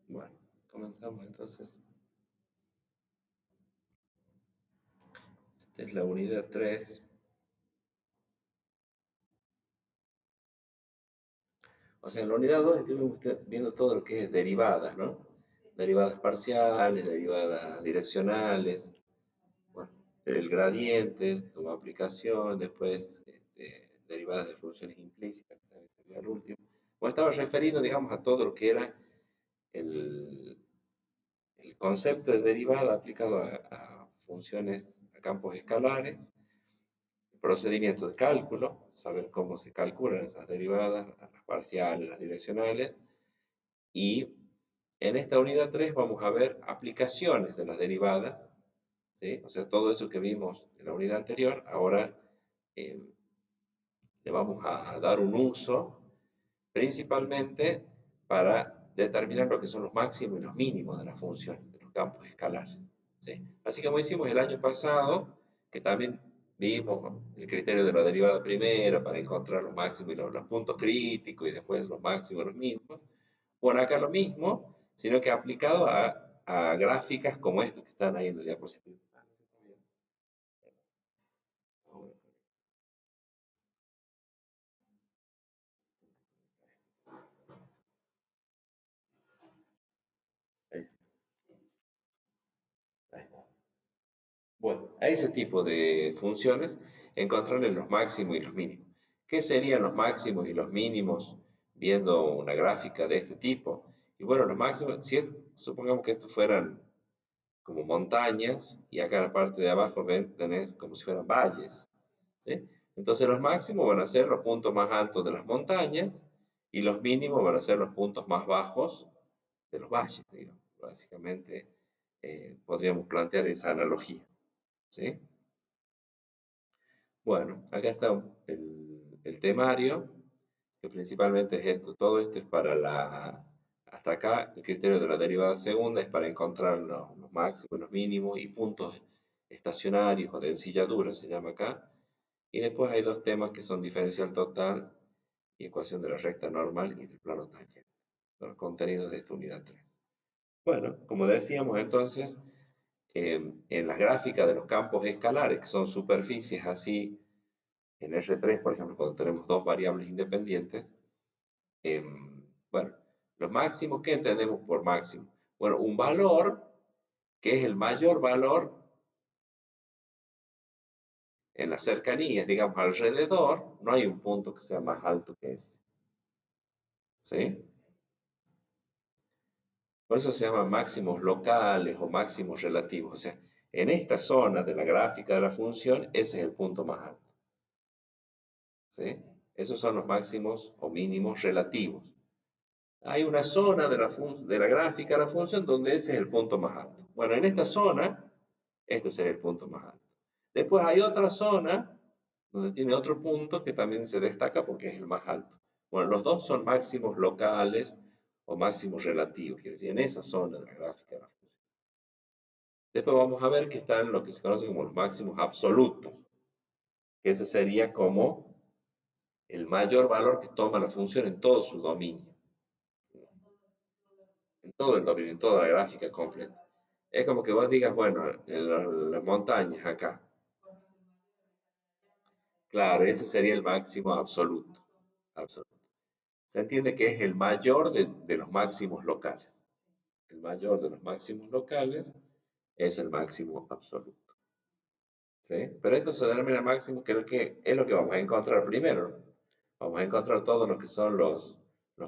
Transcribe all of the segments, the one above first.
Bueno, comenzamos entonces. Esta es la unidad 3. O sea, en la unidad 2 estuvimos viendo todo lo que es derivadas, ¿no? Derivadas parciales, derivadas direccionales, bueno, el gradiente como aplicación, después derivadas de funciones implícitas, que también sería el último. Bueno, estaba referido, digamos, a todo lo que era el, el concepto de derivada aplicado a funciones, a campos escalares, procedimiento de cálculo, saber cómo se calculan esas derivadas, las parciales, las direccionales, y en esta unidad 3 vamos a ver aplicaciones de las derivadas, ¿sí? O sea, todo eso que vimos en la unidad anterior, ahora eh, le vamos a dar un uso principalmente para determinar lo que son los máximos y los mínimos de las funciones, de los campos escalares, ¿sí? Así como hicimos el año pasado, que también vimos el criterio de la derivada primero para encontrar los máximos y los puntos críticos y después los máximos y los mínimos. Bueno, acá lo mismo, sino que aplicado a gráficas como estas que están ahí en la diapositiva. Ahí, ahí. Bueno, a ese tipo de funciones encontrarle los máximos y los mínimos. ¿Qué serían los máximos y los mínimos viendo una gráfica de este tipo? Y bueno, los máximos, si supongamos que estos fueran como montañas y acá en la parte de abajo tenés como si fueran valles, ¿sí? Entonces los máximos van a ser los puntos más altos de las montañas y los mínimos van a ser los puntos más bajos de los valles, digamos. Básicamente podríamos plantear esa analogía, ¿sí? Bueno, acá está el temario, que principalmente es esto. Todo esto es para hasta acá, el criterio de la derivada segunda es para encontrar los máximos, los mínimos y puntos estacionarios o de ensilladura, se llama acá. Y después hay dos temas que son diferencial total y ecuación de la recta normal y del plano tangente. Los contenidos de esta unidad 3. Bueno, como decíamos entonces, en las gráficas de los campos escalares, que son superficies así en R3, por ejemplo, cuando tenemos dos variables independientes, bueno, los máximos, ¿qué entendemos por máximo? Bueno, un valor que es el mayor valor en las cercanías, digamos, alrededor, no hay un punto que sea más alto que ese, ¿sí? Por eso se llaman máximos locales o máximos relativos. O sea, en esta zona de la gráfica de la función, ese es el punto más alto, ¿sí? Esos son los máximos o mínimos relativos. Hay una zona de la gráfica de la función donde ese es el punto más alto. Bueno, en esta zona, este sería el punto más alto. Después hay otra zona donde tiene otro punto que también se destaca porque es el más alto. Bueno, los dos son máximos locales o máximos relativos, quiere decir, en esa zona de la gráfica de la función. Después vamos a ver que están lo que se conoce como los máximos absolutos, que ese sería como el mayor valor que toma la función en todo su dominio, en todo el dominio, en toda la gráfica completa. Es como que vos digas, bueno, en las montañas acá, claro, ese sería el máximo absoluto, absoluto. Se entiende que es el mayor de los máximos locales. El mayor de los máximos locales es el máximo absoluto, ¿sí? Pero esto se denomina máximo, creo que es lo que vamos a encontrar primero, ¿no? Vamos a encontrar todo lo que son los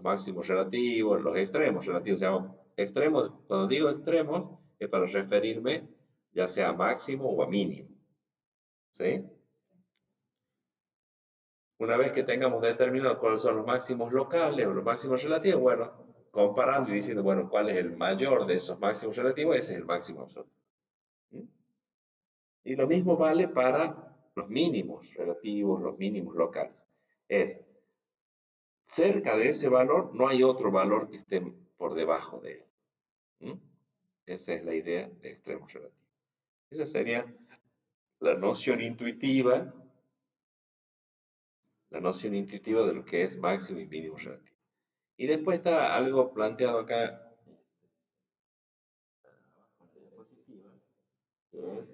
máximos relativos, los extremos relativos. O sea, extremos, cuando digo extremos, es para referirme ya sea a máximo o a mínimo, ¿sí? Una vez que tengamos determinado cuáles son los máximos locales o los máximos relativos, bueno, comparando y diciendo, bueno, cuál es el mayor de esos máximos relativos, ese es el máximo absoluto. ¿Mm? Y lo mismo vale para los mínimos relativos, los mínimos locales. Es cerca de ese valor, no hay otro valor que esté por debajo de él. ¿Mm? Esa es la idea de extremos relativos. Esa sería la noción intuitiva, de lo que es máximo y mínimo relativo. Y después está algo planteado acá que es,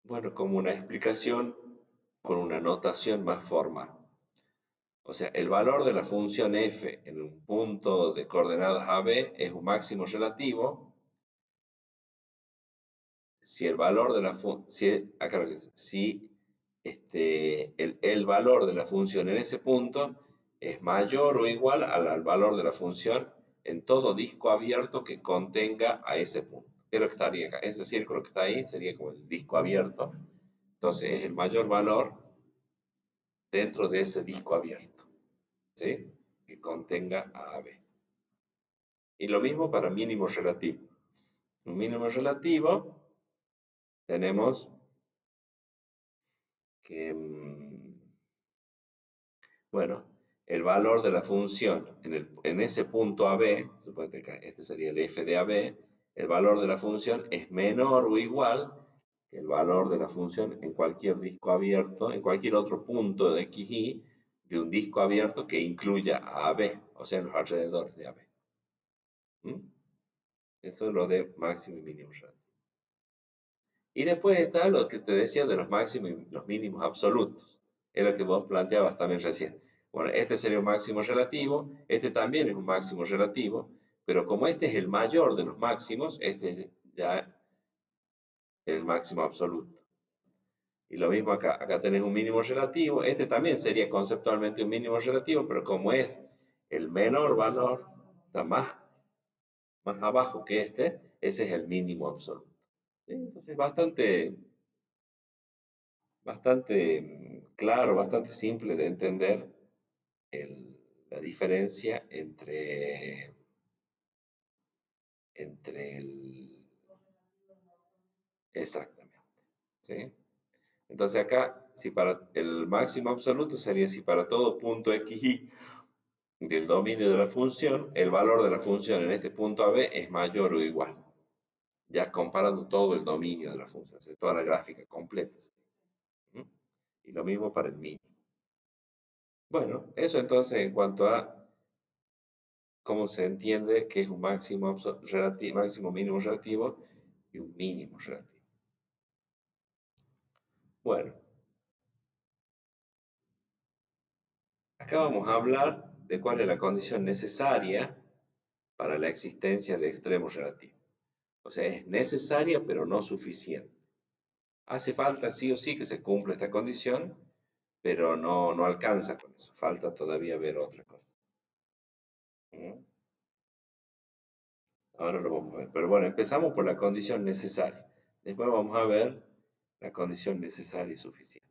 bueno, como una explicación con una notación más formal. O sea, el valor de la función f en un punto de coordenadas AB es un máximo relativo si el valor de la función, si el valor de la función en ese punto es mayor o igual al valor de la función en todo disco abierto que contenga a ese punto. ¿Qué es lo que estaría acá? Ese círculo que está ahí sería como el disco abierto. Entonces, es el mayor valor dentro de ese disco abierto, ¿sí? Que contenga a AB. Y lo mismo para mínimo relativo. Un mínimo relativo tenemos que, bueno, el valor de la función en ese punto AB, suponete que este sería el f de AB, el valor de la función es menor o igual que el valor de la función en cualquier disco abierto, en cualquier otro punto de XY de un disco abierto que incluya a AB, o sea, en los alrededores de AB. ¿Mm? Eso es lo de máximo y mínimo relativo. Y después está lo que te decía de los máximos y los mínimos absolutos. Es lo que vos planteabas también recién. Bueno, este sería un máximo relativo, este también es un máximo relativo, pero como este es el mayor de los máximos, este es ya el máximo absoluto. Y lo mismo acá, acá tenés un mínimo relativo, este también sería conceptualmente un mínimo relativo, pero como es el menor valor, está más abajo que este, ese es el mínimo absoluto. ¿Sí? Entonces, bastante claro, bastante simple de entender la diferencia entre el... Exactamente. ¿Sí? Entonces acá, si para el máximo absoluto sería si para todo punto xy del dominio de la función, el valor de la función en este punto AB es mayor o igual. Ya comparando todo el dominio de la función, o sea, toda la gráfica completa. ¿Mm? Y lo mismo para el mínimo. Bueno, eso entonces en cuanto a cómo se entiende que es un máximo relativo, máximo mínimo relativo y un mínimo relativo. Bueno, acá vamos a hablar de cuál es la condición necesaria para la existencia de extremos relativos. O sea, es necesaria pero no suficiente. Hace falta sí o sí que se cumpla esta condición, pero no alcanza con eso. Falta todavía ver otra cosa. ¿Mm? Ahora lo vamos a ver. Pero bueno, empezamos por la condición necesaria. Después vamos a ver la condición necesaria y suficiente.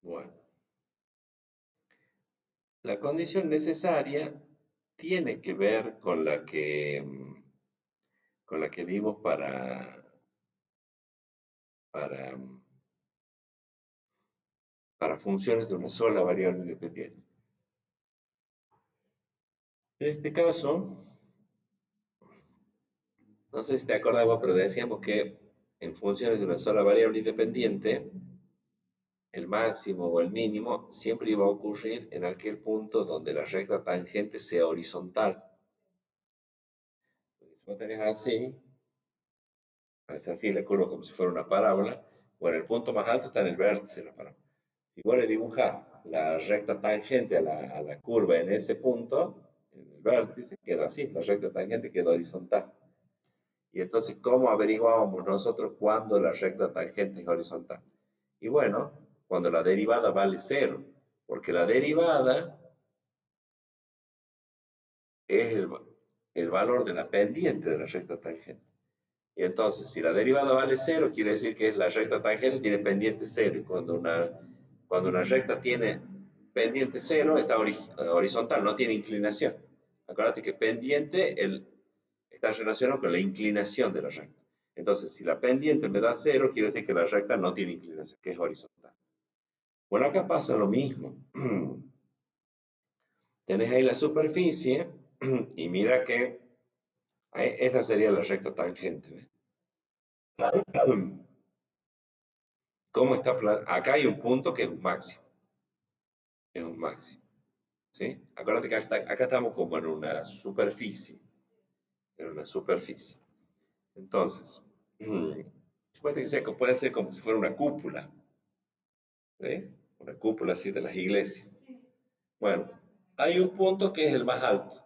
Bueno, la condición necesaria tiene que ver con la que vimos para, para funciones de una sola variable independiente. En este caso, no sé si te acordabas, pero decíamos que en funciones de una sola variable independiente, el máximo o el mínimo siempre iba a ocurrir en aquel punto donde la recta tangente sea horizontal. Si vos tenés así, es así la curva como si fuera una parábola, bueno, el punto más alto está en el vértice de la parábola. Si vos le dibujás la recta tangente a la curva en ese punto, en el vértice, queda así, la recta tangente queda horizontal. Y entonces, ¿cómo averiguábamos nosotros cuándo la recta tangente es horizontal? Y bueno, cuando la derivada vale cero, porque la derivada es el valor de la pendiente de la recta tangente. Y entonces, si la derivada vale cero, quiere decir que la recta tangente tiene pendiente cero. Y cuando una recta tiene pendiente cero, está horizontal, no tiene inclinación. Acuérdate que pendiente está relacionado con la inclinación de la recta. Entonces, si la pendiente me da cero, quiere decir que la recta no tiene inclinación, que es horizontal. Bueno, acá pasa lo mismo. Tenés ahí la superficie y mira que Esta sería la recta tangente. ¿Ves? ¿Cómo está? Acá hay un punto que es un máximo. Es un máximo. ¿Sí? Acuérdate que acá estamos como en una superficie. En una superficie. Entonces, supuesto que puede ser como si fuera una cúpula. ¿Sí? Una cúpula así de las iglesias. Bueno, hay un punto que es el más alto,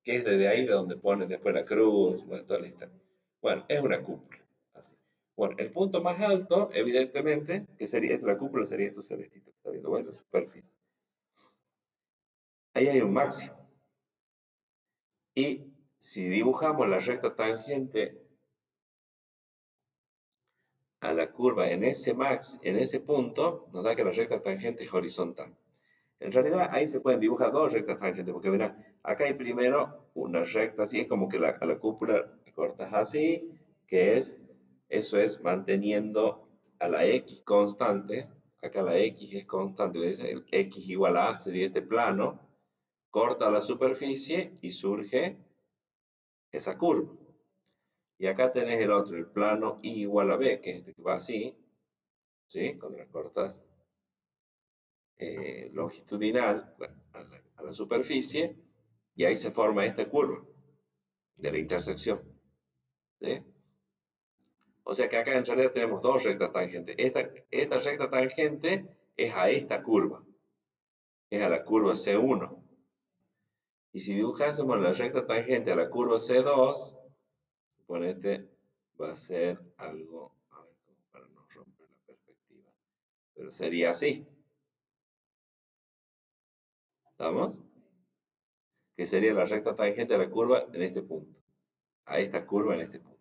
que es desde ahí de donde ponen después la cruz, bueno, toda la historia. Bueno, es una cúpula, así. Bueno, el punto más alto, evidentemente, que sería, la cúpula sería esto celestito que está viendo, bueno, la superficie. Ahí hay un máximo. Y si dibujamos la recta tangente a la curva en ese punto, nos da que la recta tangente es horizontal. En realidad ahí se pueden dibujar dos rectas tangentes, porque verás, acá hay primero una recta así, es como que a la cúpula la cortas así, que es, eso es manteniendo a la X constante, acá la X es constante, ¿ves? El X igual a sería este plano, corta la superficie y surge esa curva. Y acá tenés el otro, el plano Y igual a B, que es este que va así, ¿sí? Cuando la cortas longitudinal a la superficie, y ahí se forma esta curva de la intersección. ¿Sí? O sea que acá en realidad tenemos dos rectas tangentes. Esta recta tangente es a esta curva, es a la curva C1. Y si dibujásemos la recta tangente a la curva C2, suponete va a ser algo, a ver, como para no romper la perspectiva, pero sería así. ¿Estamos? Que sería la recta tangente a la curva en este punto, a esta curva en este punto.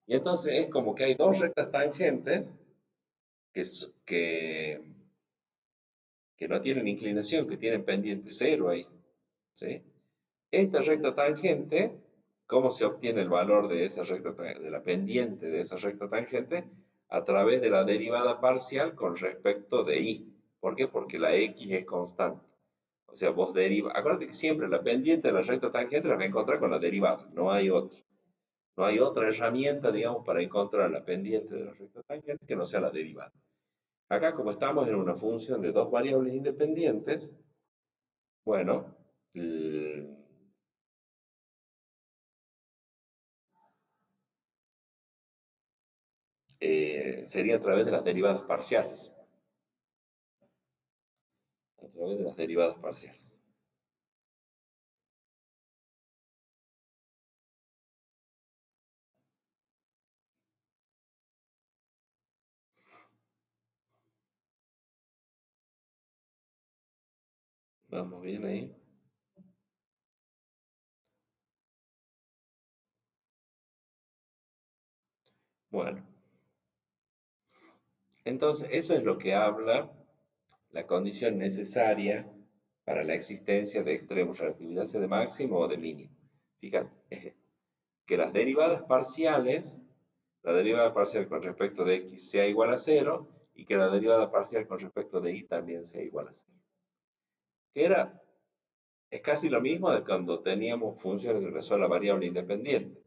Y entonces es como que hay dos rectas tangentes que, que no tienen inclinación, que tienen pendiente cero ahí. ¿Sí? Esta recta tangente, ¿cómo se obtiene el valor de esa recta de la pendiente de esa recta tangente? A través de la derivada parcial con respecto de y. ¿Por qué? Porque la x es constante. O sea, vos derivas. Acuérdate que siempre la pendiente de la recta tangente la vas a encontrar con la derivada, no hay otra. No hay otra herramienta, digamos, para encontrar la pendiente de la recta tangente que no sea la derivada. Acá, como estamos en una función de dos variables independientes, bueno, sería a través de las derivadas parciales. A través de las derivadas parciales. Vamos bien ahí. Bueno, entonces eso es lo que habla la condición necesaria para la existencia de extremos, relatividad sea de máximo o de mínimo. Fíjate, que las derivadas parciales, la derivada parcial con respecto de x sea igual a cero y que la derivada parcial con respecto de y también sea igual a cero. Que es casi lo mismo de cuando teníamos funciones de una sola variable independiente.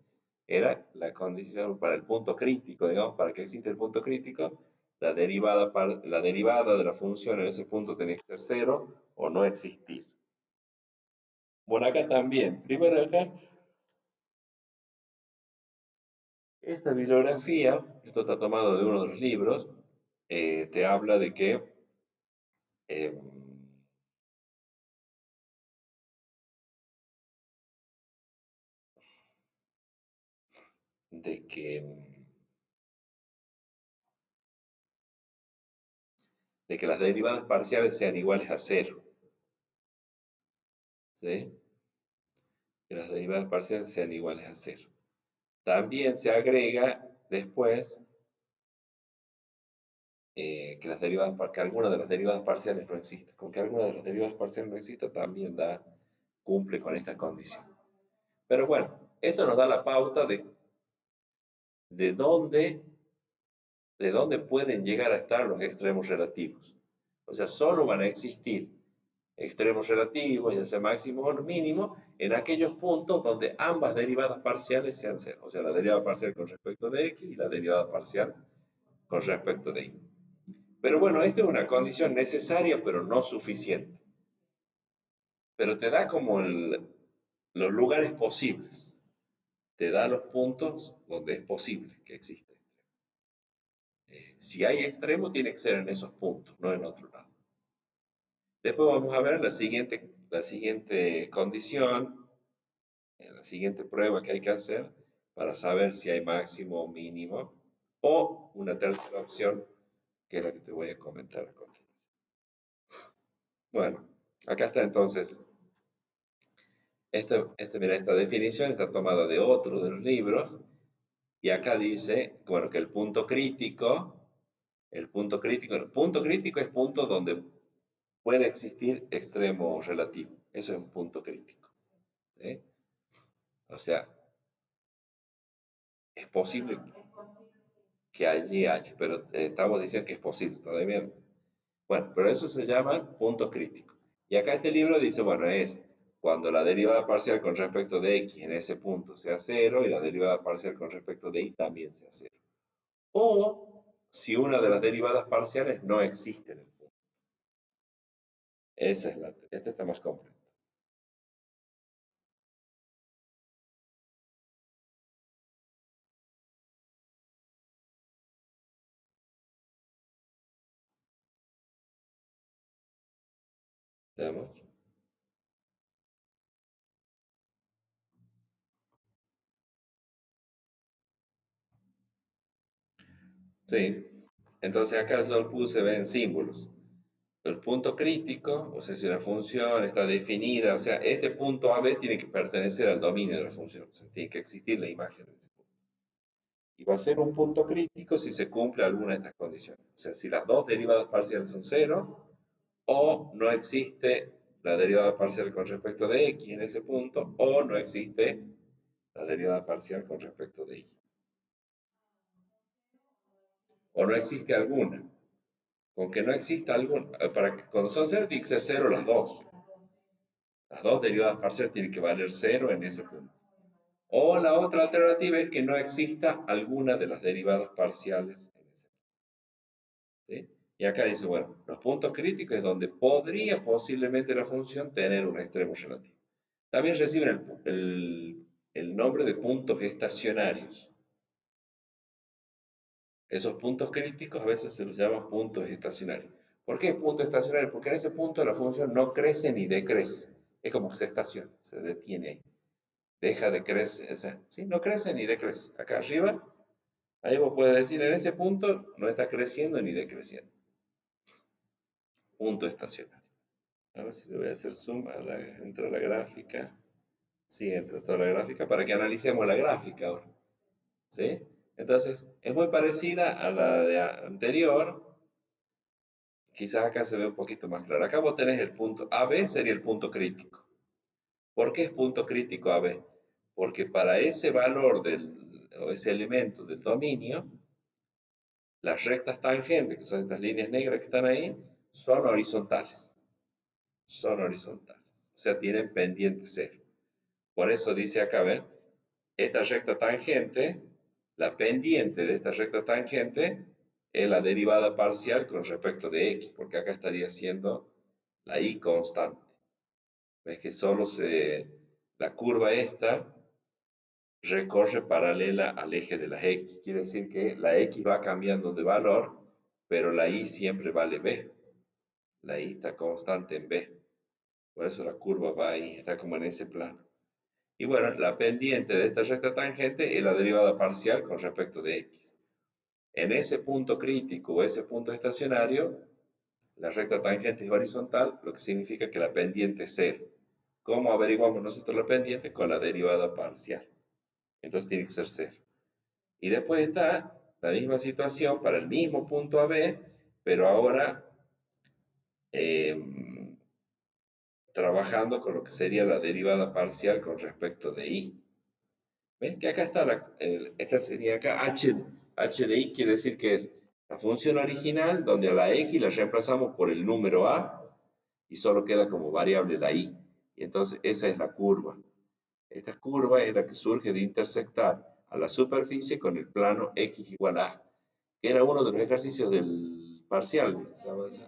Era la condición para el punto crítico, digamos, para que exista el punto crítico, la derivada de la función en ese punto tenía que ser cero o no existir. Bueno, acá también. Primero acá, esta bibliografía, esto está tomado de uno de los libros, te habla eh, de que, de que las derivadas parciales sean iguales a cero. ¿Sí? Que las derivadas parciales sean iguales a cero. También se agrega después que las derivadas, que alguna de las derivadas parciales no exista. Con que alguna de las derivadas parciales no exista también cumple con esta condición. Pero bueno, esto nos da la pauta de dónde, de dónde pueden llegar a estar los extremos relativos. O sea, solo van a existir extremos relativos, ya sea máximo o mínimo, en aquellos puntos donde ambas derivadas parciales sean cero. O sea, la derivada parcial con respecto de x y la derivada parcial con respecto de y. Pero bueno, esto es una condición necesaria, pero no suficiente. Pero te da como los lugares posibles. Te da los puntos donde es posible que exista. Si hay extremo, tiene que ser en esos puntos, no en otro lado. Después vamos a ver la siguiente condición, la siguiente prueba que hay que hacer para saber si hay máximo o mínimo, o una tercera opción, que es la que te voy a comentar a continuación. Bueno, acá está entonces, mira, esta definición está tomada de otro de los libros, y acá dice, bueno, que el punto crítico es punto donde puede existir extremo relativo. Eso es un punto crítico. ¿Sí? O sea, es posible que allí haya, pero estamos diciendo que es posible todavía. Bueno, pero eso se llama punto crítico. Y acá este libro dice, bueno, es cuando la derivada parcial con respecto de x en ese punto sea cero y la derivada parcial con respecto de y también sea cero. O si una de las derivadas parciales no existe en el punto. Esta está más completa. ¿Veamos? Sí. Entonces acá solo puse, ven, símbolos. El punto crítico, o sea, si una función está definida, o sea, este punto AB tiene que pertenecer al dominio de la función, o sea, tiene que existir la imagen de ese punto. Y va a ser un punto crítico si se cumple alguna de estas condiciones. O sea, si las dos derivadas parciales son cero, o no existe la derivada parcial con respecto de x en ese punto, o no existe la derivada parcial con respecto de y. O no existe alguna. Con que no exista alguna, cuando son cero, tiene que ser cero las dos. Las dos derivadas parciales tienen que valer cero en ese punto. O la otra alternativa es que no exista alguna de las derivadas parciales en ese punto. ¿Sí? Y acá dice, bueno, los puntos críticos es donde podría posiblemente la función tener un extremo relativo. También reciben el nombre de puntos estacionarios. Esos puntos críticos a veces se los llama puntos estacionarios. ¿Por qué punto estacionario? Porque en ese punto la función no crece ni decrece. Es como que se estaciona, se detiene ahí. Deja de crecer, o sea, ¿sí? No crece ni decrece. Acá arriba, ahí vos puedes decir, en ese punto no está creciendo ni decreciendo. Punto estacionario. A ver si le voy a hacer zoom dentro de la gráfica. Sí, entra toda la gráfica para que analicemos la gráfica ahora. ¿Sí? Entonces, es muy parecida a la de anterior. Quizás acá se ve un poquito más claro. Acá vos tenés el punto AB, sería el punto crítico. ¿Por qué es punto crítico AB? Porque para ese valor o ese elemento del dominio, las rectas tangentes, que son estas líneas negras que están ahí, son horizontales. Son horizontales. O sea, tienen pendiente cero. Por eso dice acá, ¿ven? Esta recta tangente, la pendiente de esta recta tangente es la derivada parcial con respecto de x, porque acá estaría siendo la y constante. Ves que la curva esta recorre paralela al eje de las x. Quiere decir que la x va cambiando de valor, pero la y siempre vale b. La y está constante en b. Por eso la curva va ahí, está como en ese plano. Y bueno, la pendiente de esta recta tangente es la derivada parcial con respecto de x. En ese punto crítico o ese punto estacionario, la recta tangente es horizontal, lo que significa que la pendiente es cero. ¿Cómo averiguamos nosotros la pendiente? Con la derivada parcial. Entonces tiene que ser cero. Y después está la misma situación para el mismo punto AB, pero ahora eh, trabajando con lo que sería la derivada parcial con respecto de y. ¿Ven? Que acá está, esta sería acá h de y quiere decir que es la función original donde a la x la reemplazamos por el número a y solo queda como variable la y. Y entonces esa es la curva. Esta curva es la que surge de intersectar a la superficie con el plano x igual a, que era uno de los ejercicios del parcial. ¿Sabes?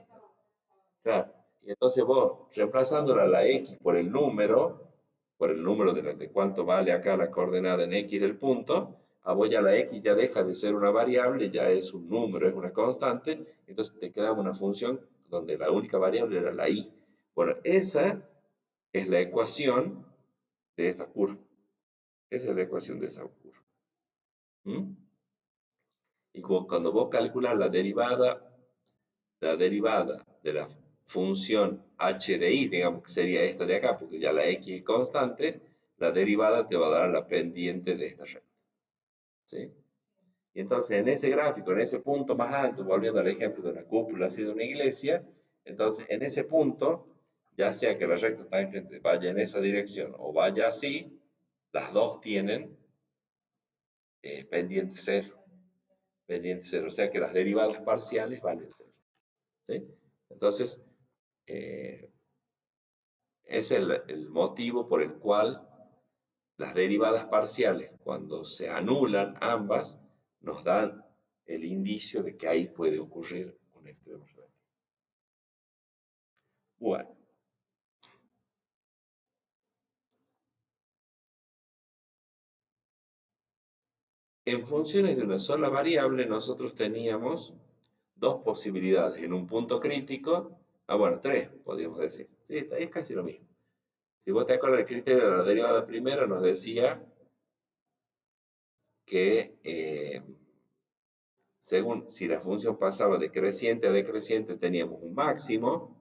Claro. Y entonces vos, reemplazándola la x por el número de cuánto vale acá la coordenada en x del punto, a vos ya la x ya deja de ser una variable, ya es un número, es una constante, entonces te queda una función donde la única variable era la y. Bueno, esa es la ecuación de esa curva. Esa es la ecuación de esa curva. ¿Mm? Y cuando vos calculas la derivada de la función h de i, digamos que sería esta de acá, porque ya la x es constante, la derivada te va a dar la pendiente de esta recta. ¿Sí? Y entonces en ese gráfico, en ese punto más alto, volviendo al ejemplo de una cúpula así de una iglesia, entonces en ese punto, ya sea que la recta tangente vaya en esa dirección o vaya así, las dos tienen pendiente cero. Pendiente cero, o sea que las derivadas parciales valen cero. ¿Sí? Entonces, eh, es el motivo por el cual las derivadas parciales, cuando se anulan ambas, nos dan el indicio de que ahí puede ocurrir un extremo relativo. Bueno, en funciones de una sola variable, nosotros teníamos dos posibilidades. En un punto crítico, bueno, tres, podríamos decir. Sí, es casi lo mismo. Si vos te acuerdas, el criterio de la derivada primera nos decía que según si la función pasaba de creciente a decreciente teníamos un máximo,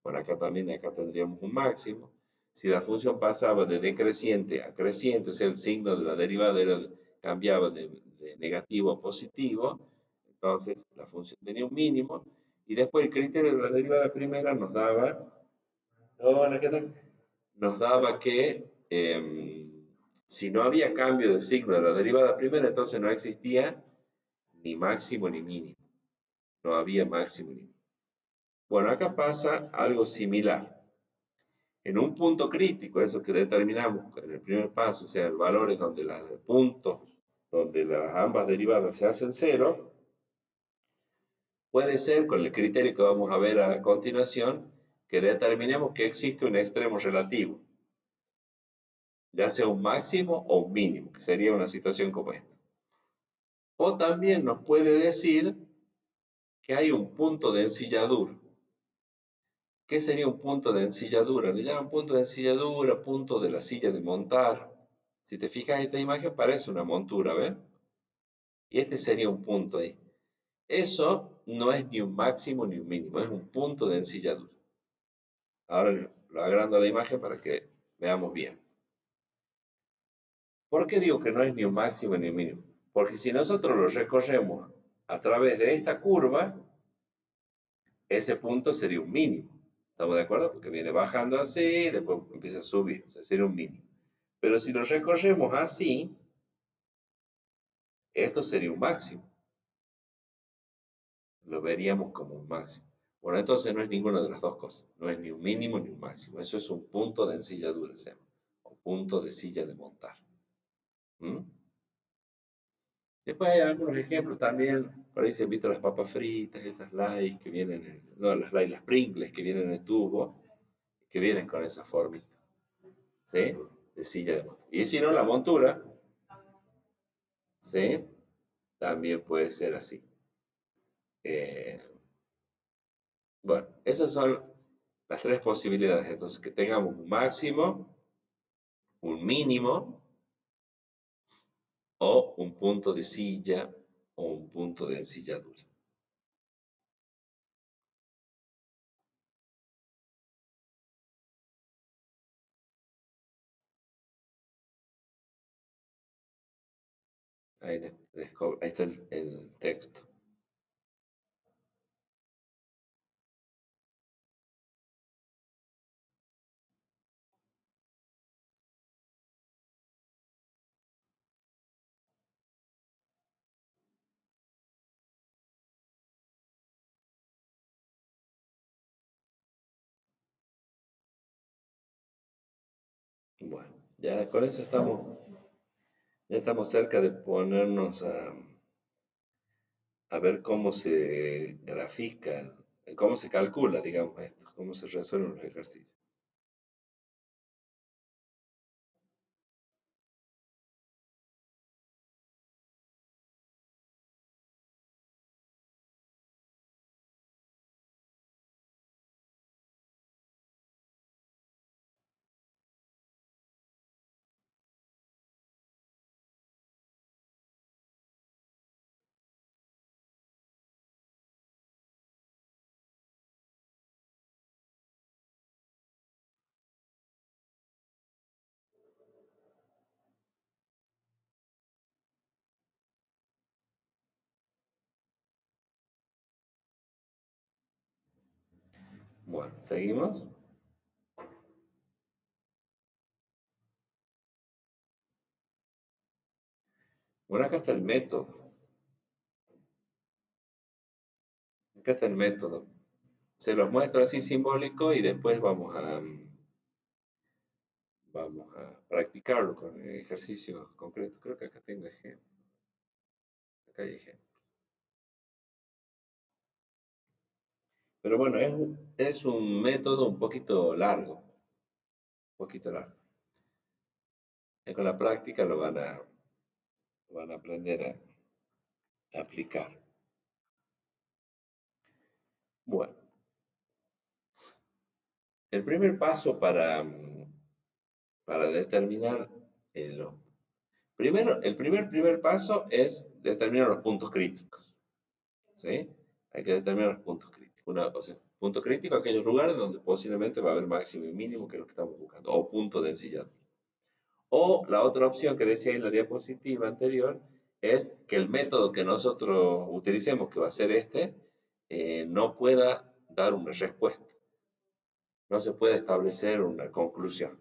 bueno acá también acá tendríamos un máximo, si la función pasaba de decreciente a creciente, o sea el signo de la derivada cambiaba de negativo a positivo, entonces la función tenía un mínimo, y después el criterio de la derivada primera nos daba, no, ¿qué tal? Nos daba que si no había cambio de signo de la derivada primera, entonces no existía ni máximo ni mínimo. No había máximo ni mínimo. Bueno, acá pasa algo similar. En un punto crítico, eso que determinamos en el primer paso, o sea, el valor es donde los puntos, donde las ambas derivadas se hacen cero, puede ser, con el criterio que vamos a ver a continuación, que determinemos que existe un extremo relativo, ya sea un máximo o un mínimo, que sería una situación como esta. O también nos puede decir que hay un punto de ensilladura. ¿Qué sería un punto de ensilladura? Le llaman punto de ensilladura, punto de la silla de montar. Si te fijas, esta imagen parece una montura, ¿ven? Y este sería un punto ahí. Eso no es ni un máximo ni un mínimo, es un punto de ensilladura. Ahora lo agrando la imagen para que veamos bien. ¿Por qué digo que no es ni un máximo ni un mínimo? Porque si nosotros lo recorremos a través de esta curva, ese punto sería un mínimo. ¿Estamos de acuerdo? Porque viene bajando así, después empieza a subir, o sea, sería un mínimo. Pero si lo recorremos así, esto sería un máximo. Lo veríamos como un máximo. Bueno, entonces no es ninguna de las dos cosas. No es ni un mínimo ni un máximo. Eso es un punto de ensilladura, se llama. O punto de silla de montar. ¿Mm? Después hay algunos ejemplos también. Por ahí se han visto las papas fritas, esas lays que vienen, no, las lays, las Pringles que vienen en el tubo, que vienen con esa formita. ¿Sí? De silla de montar. Y si no, la montura, ¿sí? También puede ser así. Eh, bueno, esas son las tres posibilidades. Entonces, que tengamos un máximo, un mínimo o un punto de silla o un punto de ensilladura. Ahí, ahí está el texto. Ya con eso ya estamos cerca de ponernos a ver cómo se grafica, cómo se calcula, digamos, esto, cómo se resuelven los ejercicios. Bueno, seguimos. Bueno, acá está el método. Acá está el método. Se los muestro así simbólico y después vamos a practicarlo con ejercicios concretos. Creo que acá tengo ejemplo. Acá hay ejemplo. Pero bueno, es un método un poquito largo. Un poquito largo. Y con la práctica lo van a aprender a aplicar. Bueno, el primer paso para determinar primero, el primer paso es determinar los puntos críticos. ¿Sí? Hay que determinar los puntos críticos. O sea, punto crítico, aquellos lugares donde posiblemente va a haber máximo y mínimo, que es lo que estamos buscando, o punto de ensillatura. O la otra opción que decía en la diapositiva anterior es que el método que nosotros utilicemos, que va a ser este, no pueda dar una respuesta. No se puede establecer una conclusión.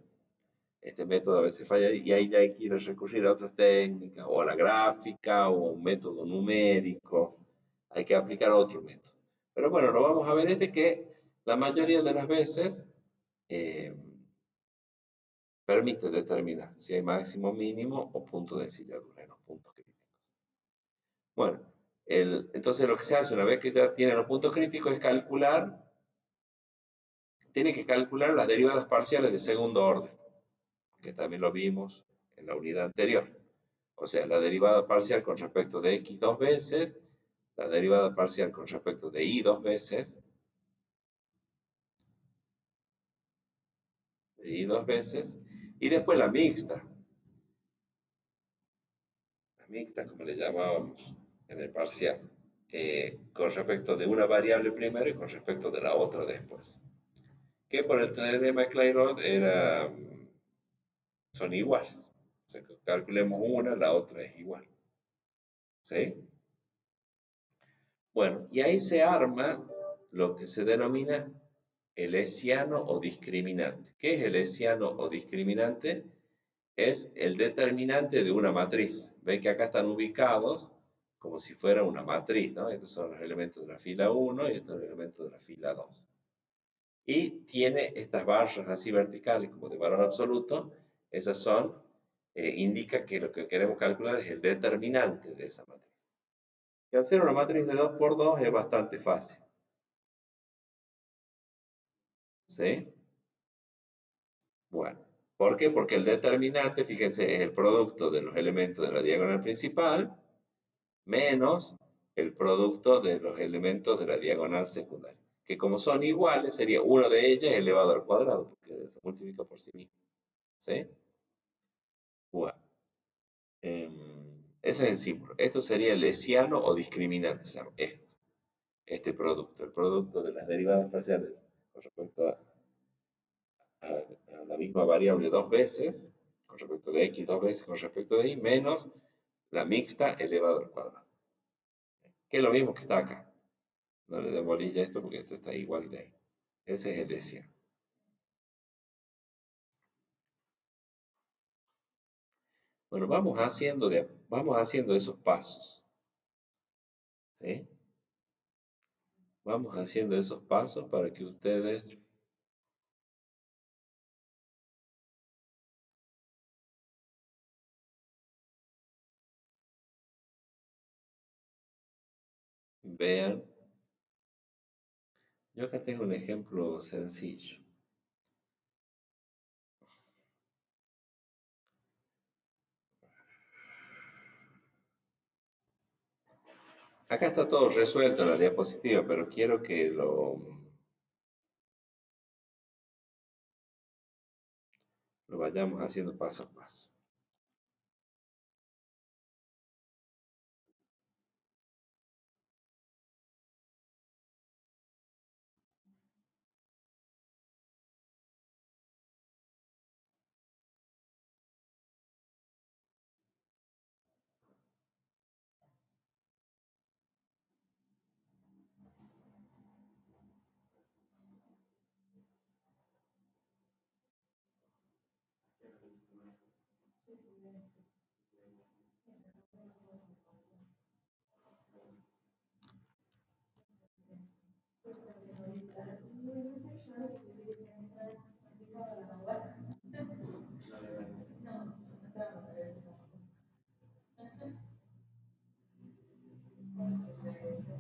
Este método a veces falla y ahí ya hay que ir a recurrir a otras técnicas, o a la gráfica, o a un método numérico. Hay que aplicar otro método. Pero bueno, lo vamos a ver este que la mayoría de las veces eh, permite determinar si hay máximo, mínimo o punto de ensilladura en los puntos críticos. Bueno, entonces lo que se hace una vez que ya tiene los puntos críticos es tiene que calcular las derivadas parciales de segundo orden, que también lo vimos en la unidad anterior. O sea, la derivada parcial con respecto de x dos veces, la derivada parcial con respecto de y dos veces, y después la mixta como le llamábamos en el parcial, con respecto de una variable primero y con respecto de la otra después. Que por el teorema de Clairaut son iguales. O sea, calculemos una, la otra es igual. ¿Sí? Bueno, y ahí se arma lo que se denomina el hessiano o discriminante. ¿Qué es el hessiano o discriminante? Es el determinante de una matriz. Ven que acá están ubicados como si fuera una matriz, ¿no? Estos son los elementos de la fila 1 y estos son los elementos de la fila 2. Y tiene estas barras así verticales como de valor absoluto. Esas indica que lo que queremos calcular es el determinante de esa matriz. Y hacer una matriz de 2 por 2 es bastante fácil. ¿Sí? Bueno, ¿por qué? Porque el determinante, fíjense, es el producto de los elementos de la diagonal principal menos el producto de los elementos de la diagonal secundaria. Que como son iguales, sería uno de ellas elevado al cuadrado, porque se multiplica por sí mismo. ¿Sí? Bueno, ese es el símbolo. Esto sería el hessiano o discriminante, este producto, el producto de las derivadas parciales con respecto a la misma variable dos veces, con respecto de x dos veces con respecto de y, menos la mixta elevado al cuadrado. Que es lo mismo que está acá. No le demos bolilla a esto porque esto está igual de ahí. Ese es el hessiano. Bueno, vamos haciendo esos pasos. ¿Sí? Vamos haciendo esos pasos para que ustedes vean, yo acá tengo un ejemplo sencillo. Acá está todo resuelto en la diapositiva, pero quiero que lo vayamos haciendo paso a paso.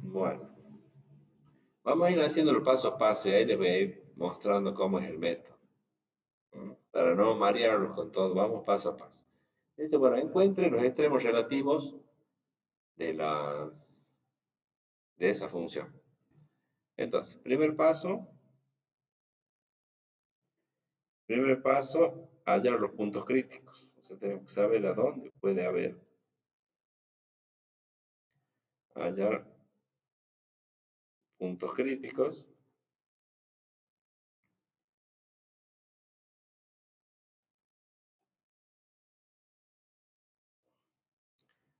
Bueno, vamos a ir haciéndolo paso a paso y ahí les voy a ir mostrando cómo es el método. Para no marearlos con todo, vamos paso a paso. Dice, bueno, encuentre los extremos relativos de, de esa función. Entonces, primer paso, hallar los puntos críticos. O sea, tenemos que saber a dónde puede haber, hallar puntos críticos,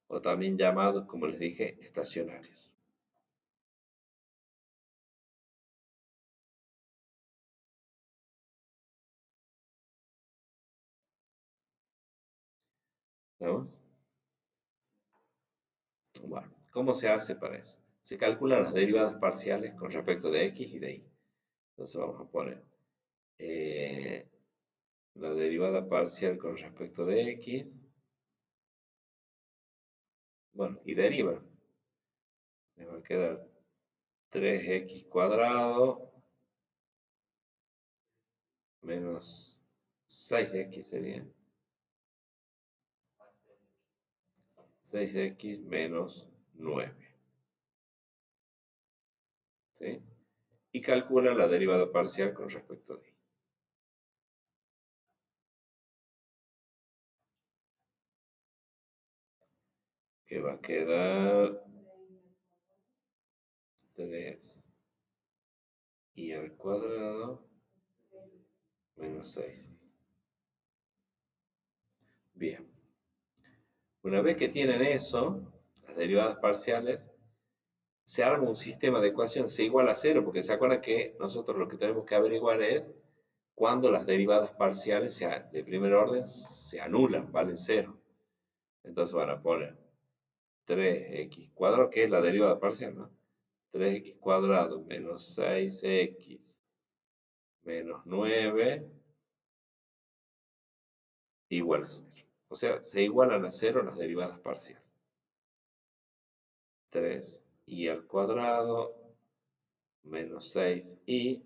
o también llamados, como les dije, estacionarios. ¿Vamos? Bueno, ¿cómo se hace para eso? Se calculan las derivadas parciales con respecto de x y de y. Entonces vamos a poner eh, la derivada parcial con respecto de x, bueno, y deriva. Me va a quedar 3x cuadrado menos 6x sería 6x menos 9. ¿Sí? Y calcula la derivada parcial con respecto de y. Que va a quedar 3 y al cuadrado menos 6. Bien. Una vez que tienen eso, las derivadas parciales, se arma un sistema de ecuaciones c igual a cero, porque se acuerdan que nosotros lo que tenemos que averiguar es cuando las derivadas parciales de primer orden se anulan, valen cero. Entonces van a poner 3x cuadrado, que es la derivada parcial, ¿no? 3x cuadrado menos 6x menos 9 igual a 0. O sea, se igualan a 0 las derivadas parciales. 3y al cuadrado menos 6y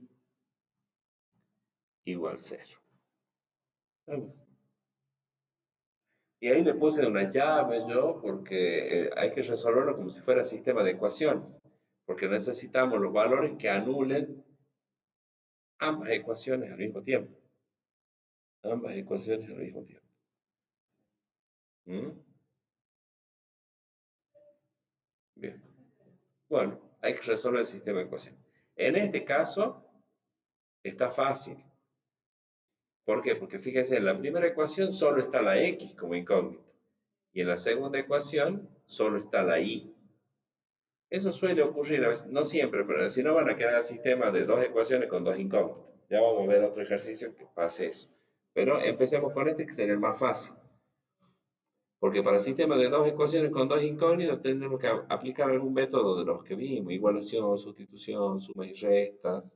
igual 0. ¿Vamos? Y ahí le puse una llave yo porque hay que resolverlo como si fuera sistema de ecuaciones. Porque necesitamos los valores que anulen ambas ecuaciones al mismo tiempo. Ambas ecuaciones al mismo tiempo. ¿Mm? Bien. Bueno, hay que resolver el sistema de ecuaciones. En este caso está fácil. ¿Por qué? Porque fíjense, en la primera ecuación solo está la x como incógnita. Y en la segunda ecuación solo está la y. Eso suele ocurrir a veces, no siempre, pero si no van a quedar sistemas de dos ecuaciones con dos incógnitas. Ya vamos a ver otro ejercicio que pase eso. Pero empecemos con este que sería el más fácil. Porque para sistemas de dos ecuaciones con dos incógnitas tendremos que aplicar algún método de los que vimos, igualación, sustitución, sumas y restas.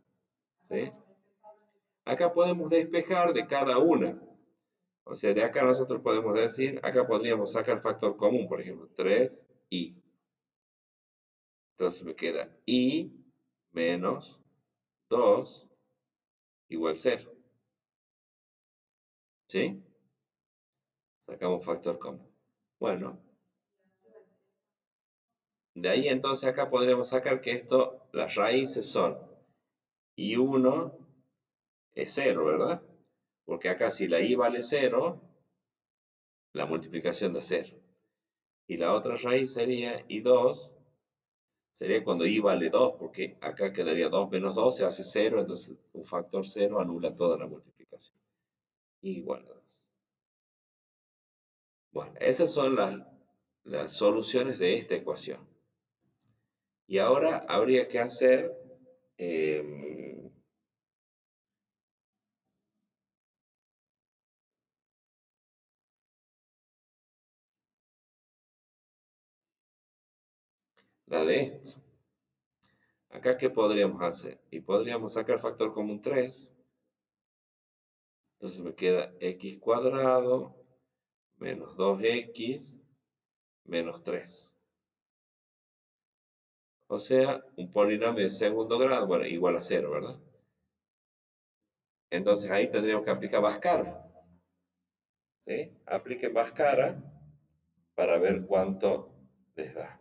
¿Sí? Acá podemos despejar de cada una. O sea, de acá nosotros podemos decir, acá podríamos sacar factor común, por ejemplo, 3y. Entonces me queda I menos 2 igual 0. ¿Sí? Sacamos factor común. Bueno, de ahí entonces acá podríamos sacar que esto, las raíces son I1 es 0, ¿verdad? Porque acá si la I vale 0, la multiplicación da 0. Y la otra raíz sería I2, sería cuando I vale 2, porque acá quedaría 2 menos 2, se hace 0, entonces un factor 0 anula toda la multiplicación. Igual a 2. Bueno, esas son las soluciones de esta ecuación. Y ahora habría que hacer la de esto. Acá, ¿qué podríamos hacer? Y podríamos sacar factor común 3. Entonces me queda x cuadrado menos 2x menos 3. O sea, un polinomio de segundo grado, bueno, igual a 0, ¿verdad? Entonces ahí tendríamos que aplicar Bhaskara. ¿Sí? Apliquen Bhaskara para ver cuánto les da.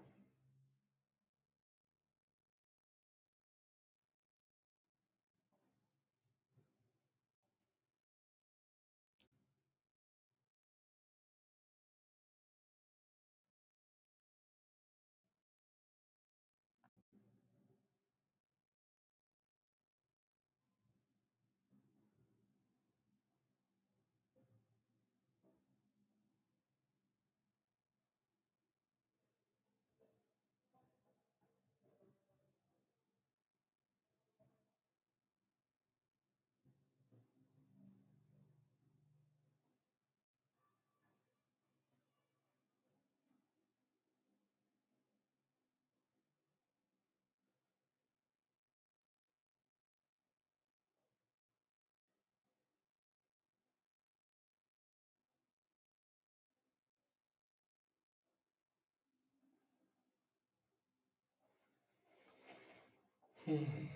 Hmm.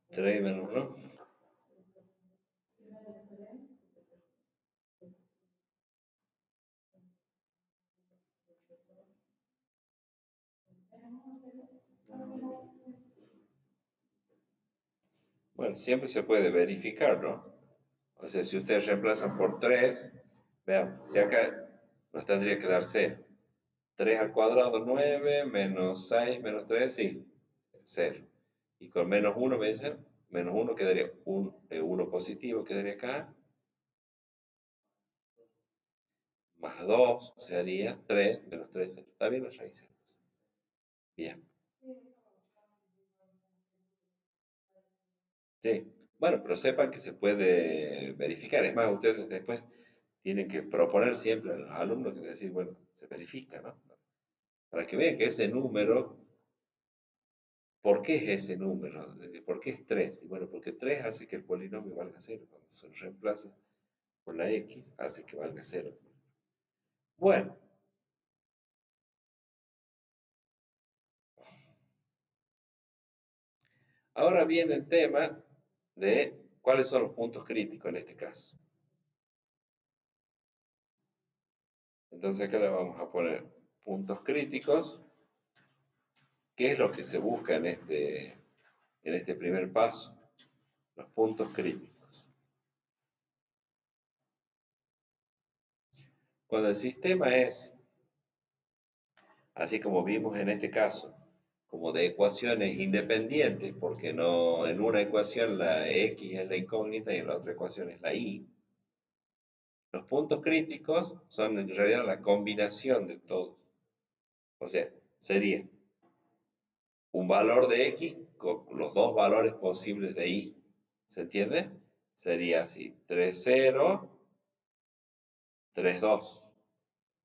3 menos 1. Bueno, siempre se puede verificar, ¿no? O sea, si ustedes reemplazan por 3, vean, si acá nos tendría que dar 0. 3 al cuadrado, 9, menos 6, menos 3, sí, 0. Y con menos 1 me dicen, menos 1 quedaría 1 positivo, quedaría acá, más 2 sería 3, menos 3, está bien las raíces. Bien, sí. Bueno, pero sepan que se puede verificar. Es más, ustedes después tienen que proponer siempre a los alumnos que decir, bueno, se verifica, ¿no? Para que vean que ese número, ¿por qué es ese número? ¿Por qué es 3? Y bueno, porque 3 hace que el polinomio valga 0. Cuando se lo reemplaza por la x, hace que valga 0. Bueno, ahora viene el tema de cuáles son los puntos críticos en este caso. Entonces acá le vamos a poner puntos críticos. ¿Qué es lo que se busca en este primer paso? Los puntos críticos. Cuando el sistema es, así como vimos en este caso, como de ecuaciones independientes, porque no en una ecuación la x es la incógnita y en la otra ecuación es la y, los puntos críticos son en realidad la combinación de todos. O sea, sería un valor de x con los dos valores posibles de y. ¿Se entiende? Sería así, 3, 0, 3, 2.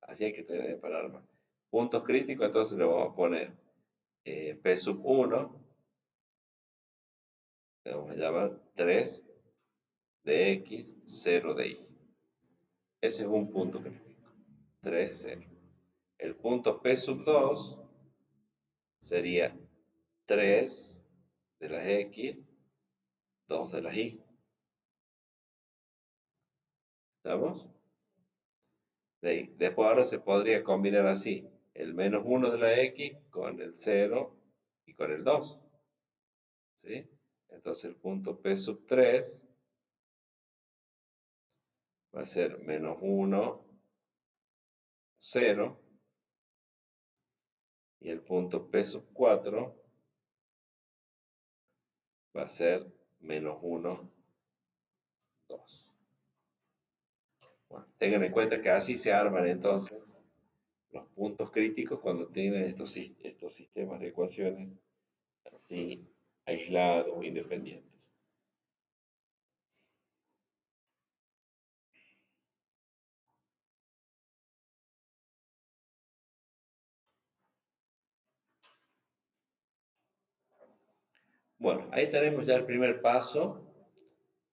Así hay que tener para armar. Puntos críticos, entonces le vamos a poner P sub 1, le vamos a llamar 3 de X, 0 de Y. Ese es un punto crítico, 3, 0. El punto P sub 2 sería 3 de las X, 2 de las Y. ¿Estamos? Después ahora se podría combinar así, el menos 1 de la X con el 0 y con el 2. ¿Sí? Entonces el punto P sub 3 va a ser menos 1, 0. Y el punto P sub 4 va a ser menos 1, 2. Bueno, tengan en cuenta que así se arman entonces los puntos críticos cuando tienen estos sistemas de ecuaciones así aislados o independientes. Bueno, ahí tenemos ya el primer paso,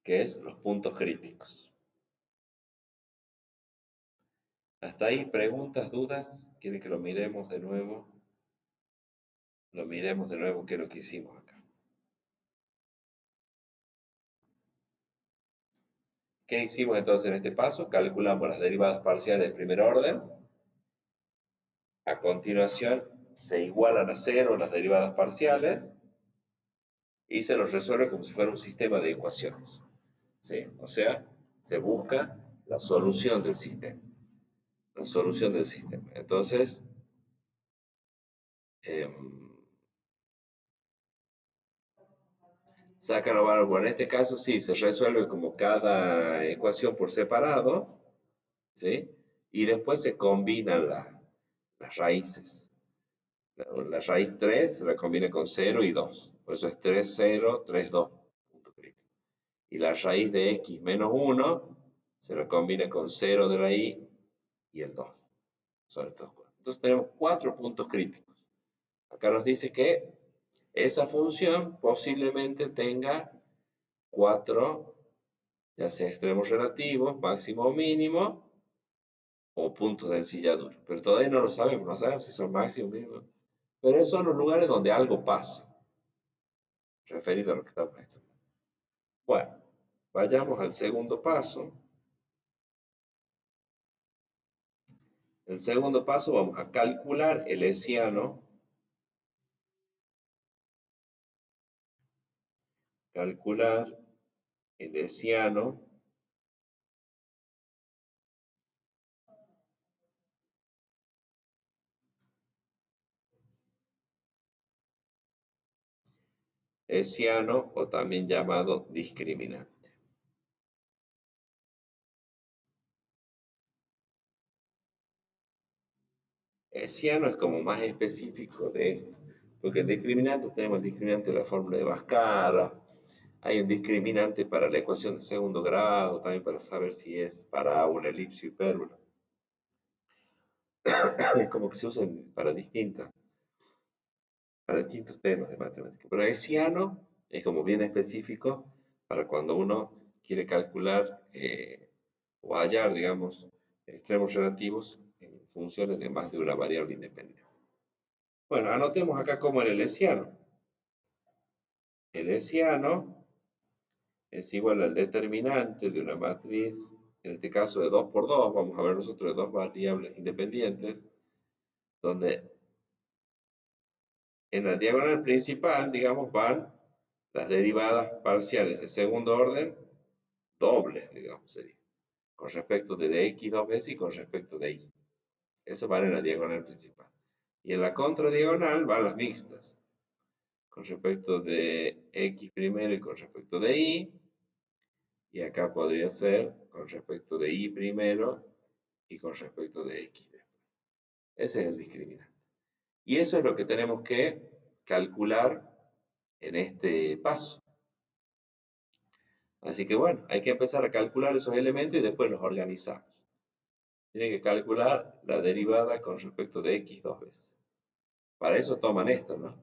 que es los puntos críticos. Hasta ahí, preguntas, dudas. ¿Quieren que lo miremos de nuevo? Lo miremos de nuevo, qué es lo que hicimos acá. ¿Qué hicimos entonces en este paso? Calculamos las derivadas parciales de primer orden. A continuación, se igualan a cero las derivadas parciales y se los resuelve como si fuera un sistema de ecuaciones. ¿Sí? O sea, se busca la solución del sistema. La solución del sistema. Entonces, eh, sacan o algo. En este caso, sí, se resuelve como cada ecuación por separado, ¿sí? Y después se combinan las raíces. La raíz 3 se la combina con 0 y 2. Por eso es 3, 0, 3, 2. Punto crítico. Y la raíz de x menos 1 se la combina con 0 de la y el 2. Son estos cuatro. Entonces tenemos 4 puntos críticos. Acá nos dice que esa función posiblemente tenga 4, ya sea extremos relativos, máximo o mínimo, o puntos de ensilladura. Pero todavía no lo sabemos, no sabemos si son máximos o mínimos. Pero esos son los lugares donde algo pasa, referido a lo que estamos estudiando. Bueno, vayamos al segundo paso. El segundo paso vamos a calcular el hessiano. Calcular el hessiano hessiano o también llamado discriminante. Hessiano es como más específico de esto, porque el discriminante tenemos el discriminante de la fórmula de Bhaskara, hay un discriminante para la ecuación de segundo grado, también para saber si es parábola, elipse o hipérbola. Como que se usan para distintos temas de matemática. Pero hessiano es como bien específico para cuando uno quiere calcular o hallar, digamos, extremos relativos en funciones de más de una variable independiente. Bueno, anotemos acá como el hessiano. El hessiano es igual al determinante de una matriz, en este caso de 2 por 2, vamos a ver nosotros de dos variables independientes, donde en la diagonal principal, digamos, van las derivadas parciales de segundo orden dobles, digamos, sería, con respecto de x dos veces y con respecto de y. Eso van en la diagonal principal. Y en la contradiagonal van las mixtas, con respecto de x primero y con respecto de y. Y acá podría ser con respecto de y primero y con respecto de x después. Ese es el discriminante. Y eso es lo que tenemos que calcular en este paso. Así que bueno, hay que empezar a calcular esos elementos y después los organizamos. Tiene que calcular la derivada con respecto de x dos veces. Para eso toman esto, ¿no?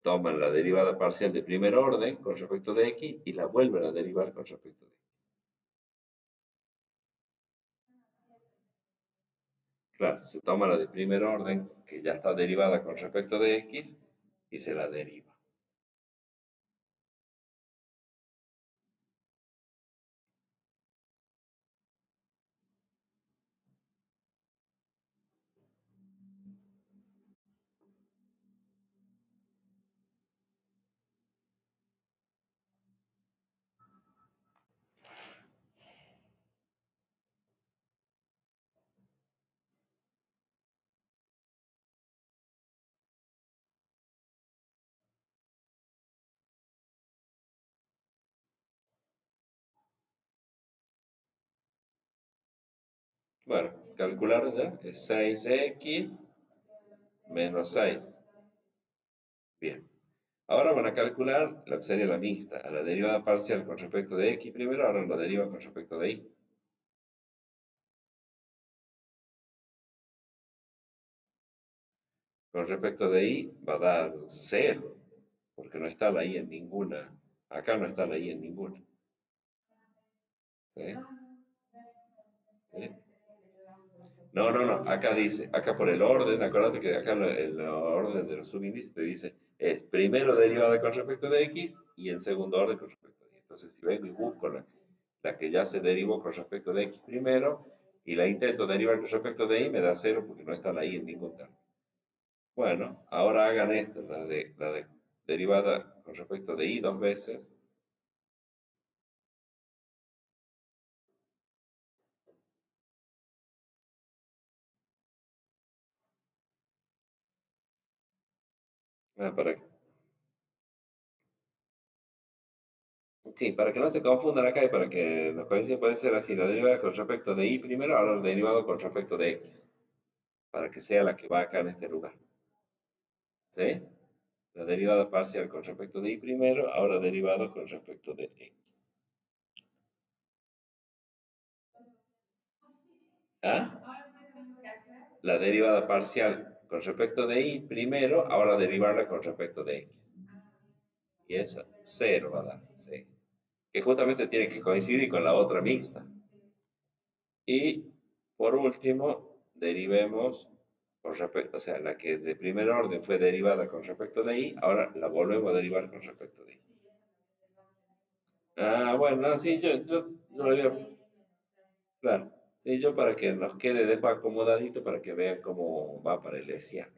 Toman la derivada parcial de primer orden con respecto de x y la vuelven a derivar con respecto de x. Claro, se toma la de primer orden, que ya está derivada con respecto de x, y se la deriva. Bueno, calcular ya es 6x menos 6. Bien. Ahora van a calcular lo que sería la mixta. A la derivada parcial con respecto de x primero, ahora la deriva con respecto de y. Con respecto de y va a dar 0, porque no está la y en ninguna. Acá no está la y en ninguna. ¿Sí? ¿Sí? No, no, no. Acá dice, acá por el orden, acuérdate que acá el orden de los subíndices te dice, es primero derivada con respecto de x y en segundo orden con respecto de y. Entonces, si vengo y busco la que ya se derivó con respecto de x primero y la intento derivar con respecto de y, me da 0 porque no está la y en ningún término. Bueno, ahora hagan esto, la de derivada con respecto de y dos veces. Ah, sí, para que no se confundan acá y para que nos coincida puede ser así, la derivada con respecto de y primero, ahora el derivado con respecto de x, para que sea la que va acá en este lugar. ¿Sí? La derivada parcial con respecto de y primero, ahora derivado con respecto de x. ¿Ah? La derivada parcial con respecto de y primero, ahora derivarla con respecto de x. Y es 0 va a dar, sí. Que justamente tiene que coincidir con la otra mixta. Y por último, derivemos, o sea, la que de primer orden fue derivada con respecto de y, ahora la volvemos a derivar con respecto de y. Ah, bueno, no, sí, yo lo había, claro. Sí, yo para que nos quede después acomodadito para que vean cómo va para el hessiano.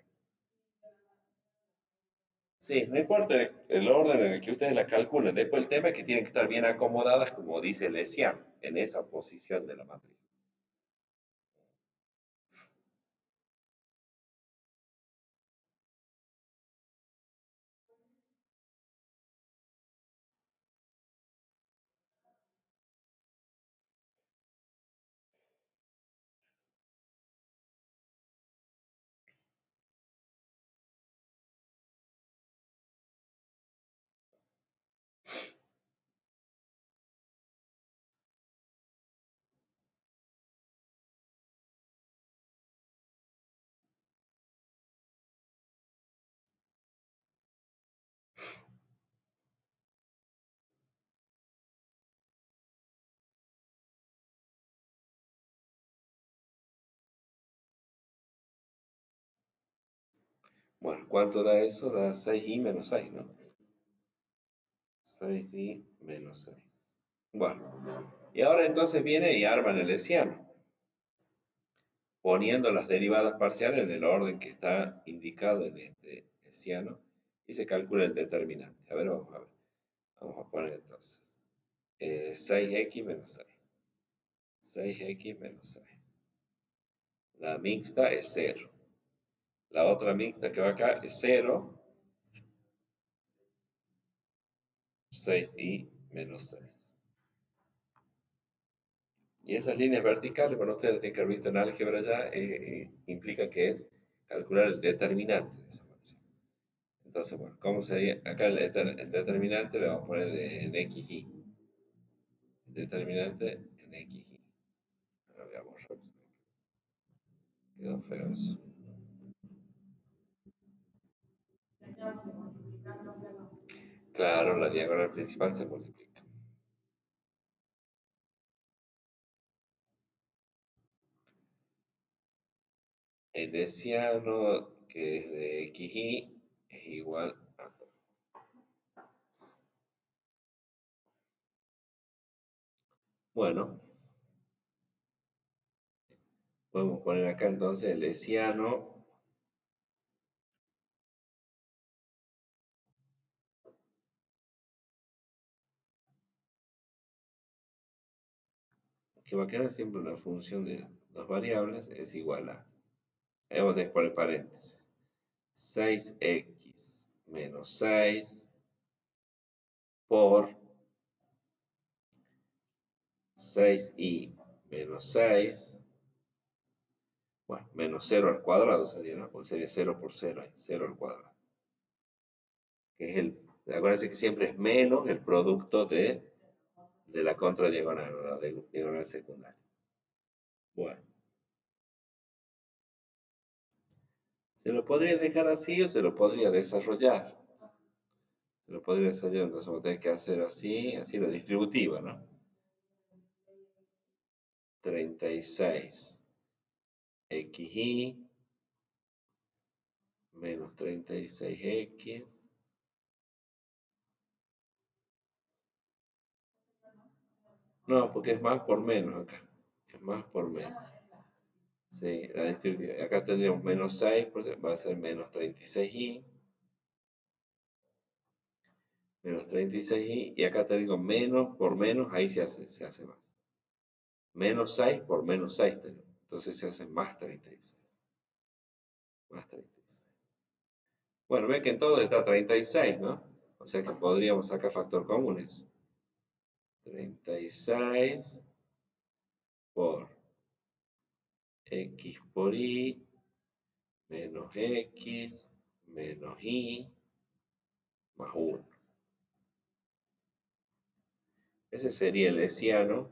Sí, no importa el orden en el que ustedes la calculen. Después el tema es que tienen que estar bien acomodadas, como dice el hessiano, en esa posición de la matriz. Bueno, ¿cuánto da eso? Da 6i menos 6, ¿no? 6i menos 6. Bueno, y ahora entonces viene y arman el hessiano, poniendo las derivadas parciales en el orden que está indicado en este hessiano y se calcula el determinante. A ver, vamos a ver. Vamos a poner entonces 6x menos 6. 6x menos 6. La mixta es 0. La otra mixta que va acá es 0, 6i menos 6. Y esas líneas verticales, bueno, ustedes tienen que haber visto en álgebra ya, implica que es calcular el determinante de esa matriz. Entonces, bueno, ¿cómo sería? Acá el determinante le vamos a poner en XY. El determinante en XY. Ahora veamos rápido. Quedó feo eso. Claro, la diagonal principal se multiplica. El hessiano, que es de XY, es igual a... Bueno, podemos poner acá entonces el hessiano, que va a quedar siempre una función de dos variables, es igual a... Ahí vamos a tener que poner paréntesis. 6x menos 6 por 6y menos 6, bueno, menos 0 al cuadrado sería, ¿no? Porque sería 0 por 0, 0 al cuadrado. Que es acuérdense que siempre es menos el producto de la contradiagonal, o la diagonal secundaria. Bueno, se lo podría dejar así o se lo podría desarrollar. Se lo podría desarrollar, entonces vamos a tener que hacer así, así la distributiva, ¿no? 36 xy menos 36x. No, porque es más por menos acá. Es más por menos. Sí, la distributiva. Acá tendríamos menos 6, pues va a ser menos 36y. Menos 36y. Y acá te digo menos por menos, ahí se hace más. Menos 6 por menos 6 tenemos. Entonces se hace más 36. Más 36. Bueno, ve que en todo está 36, ¿no? O sea que podríamos sacar factor comunes. 36 por x por y menos x menos y más 1. Ese sería el hessiano.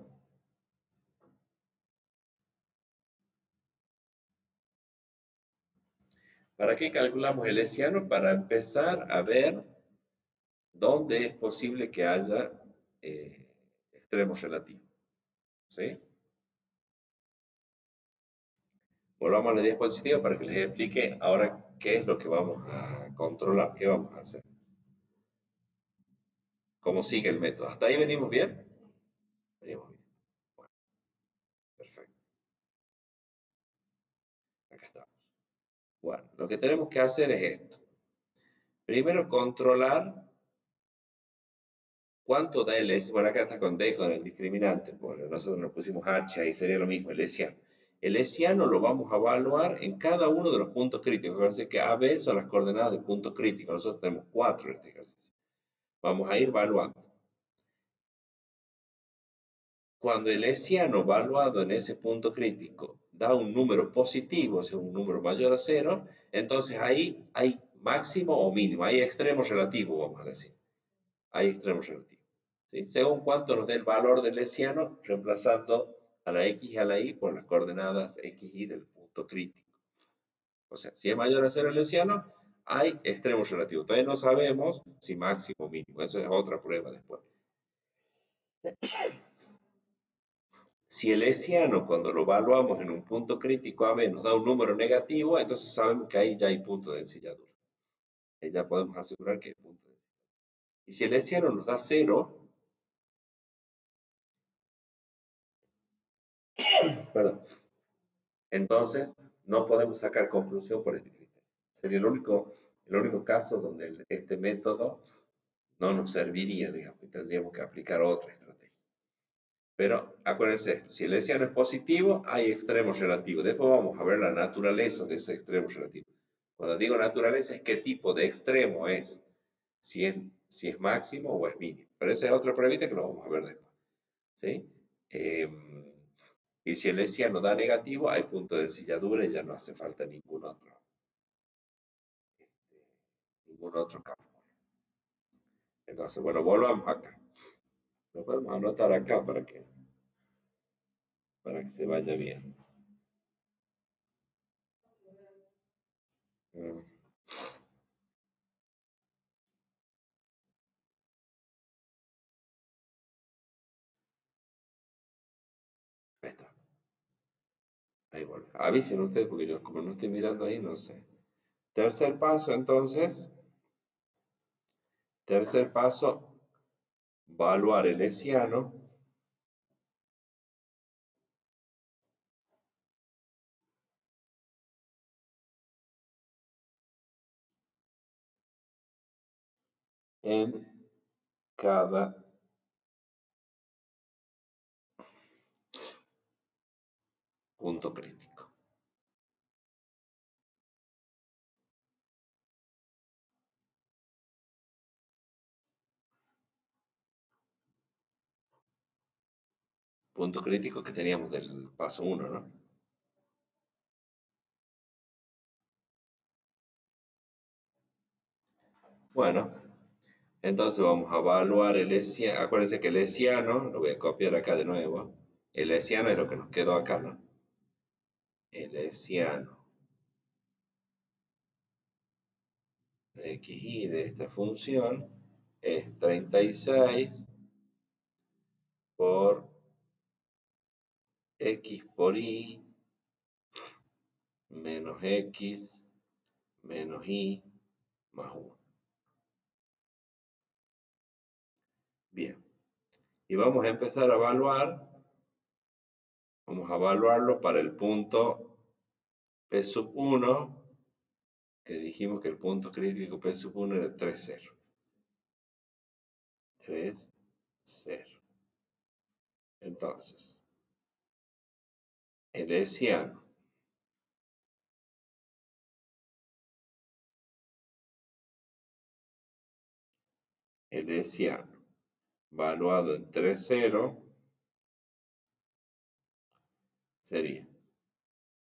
¿Para qué calculamos el hessiano? Para empezar a ver dónde es posible que haya eh, extremos relativos. ¿Sí? Volvamos a la diapositiva para que les explique ahora qué es lo que vamos a controlar, qué vamos a hacer. ¿Cómo sigue el método? ¿Hasta ahí venimos bien? Venimos bien. Bueno, perfecto. Acá estamos. Bueno, lo que tenemos que hacer es esto. Primero controlar cuánto da el S. Bueno, acá está con D, con el discriminante, porque nosotros nos pusimos H, ahí sería lo mismo, el hessiano. El hessiano lo vamos a evaluar en cada uno de los puntos críticos. Acuérdense que A, B son las coordenadas de puntos críticos. Nosotros tenemos 4 en este ejercicio. Vamos a ir evaluando. Cuando el hessiano evaluado en ese punto crítico da un número positivo, o sea, un número mayor a 0, entonces ahí hay máximo o mínimo, hay extremo relativo, vamos a decir. Hay extremo relativo. ¿Sí? Según cuánto nos dé el valor del hessiano, reemplazando a la x y a la y por las coordenadas x y del punto crítico. O sea, si es mayor a 0 el hessiano, hay extremo relativo. Todavía no sabemos si máximo o mínimo. Eso es otra prueba después. Si el hessiano, cuando lo evaluamos en un punto crítico AB, nos da un número negativo, entonces sabemos que ahí ya hay punto de ensilladura. Ya podemos asegurar que hay punto de ensilladura. Y si el hessiano nos da 0, perdón, entonces no podemos sacar conclusión por este criterio. Sería el único caso donde este método no nos serviría, digamos, y tendríamos que aplicar otra estrategia. Pero acuérdense, si el hessiano es positivo, hay extremos relativos. Después vamos a ver la naturaleza de ese extremo relativo. Cuando digo naturaleza es qué tipo de extremo es. Si es máximo o es mínimo. Pero esa es otra pruebita que lo vamos a ver después. ¿Sí? Y si el hessiano da negativo, hay punto de ensilladura y ya no hace falta ningún otro ningún otro cálculo. Entonces, bueno, volvamos acá. Lo podemos anotar acá para que se vaya bien. Mm, Ahí está. Ahí vuelve. Avisen ustedes porque yo como no estoy mirando ahí, no sé. Tercer paso, entonces. Tercer paso, evaluar el hessiano en cada punto crítico. Punto crítico que teníamos del paso uno, ¿no? Bueno, entonces vamos a evaluar el hessiano. Acuérdense que el hessiano, lo voy a copiar acá de nuevo. El hessiano es lo que nos quedó acá, ¿no? El hessiano de xy de esta función es 36 por x por y menos x menos y más 1. Bien. Y vamos a empezar a evaluar. Vamos a evaluarlo para el punto P sub 1, que dijimos que el punto crítico P sub 1 era 3, 0. 3, 0. Entonces, el hessiano evaluado en 3, 0 sería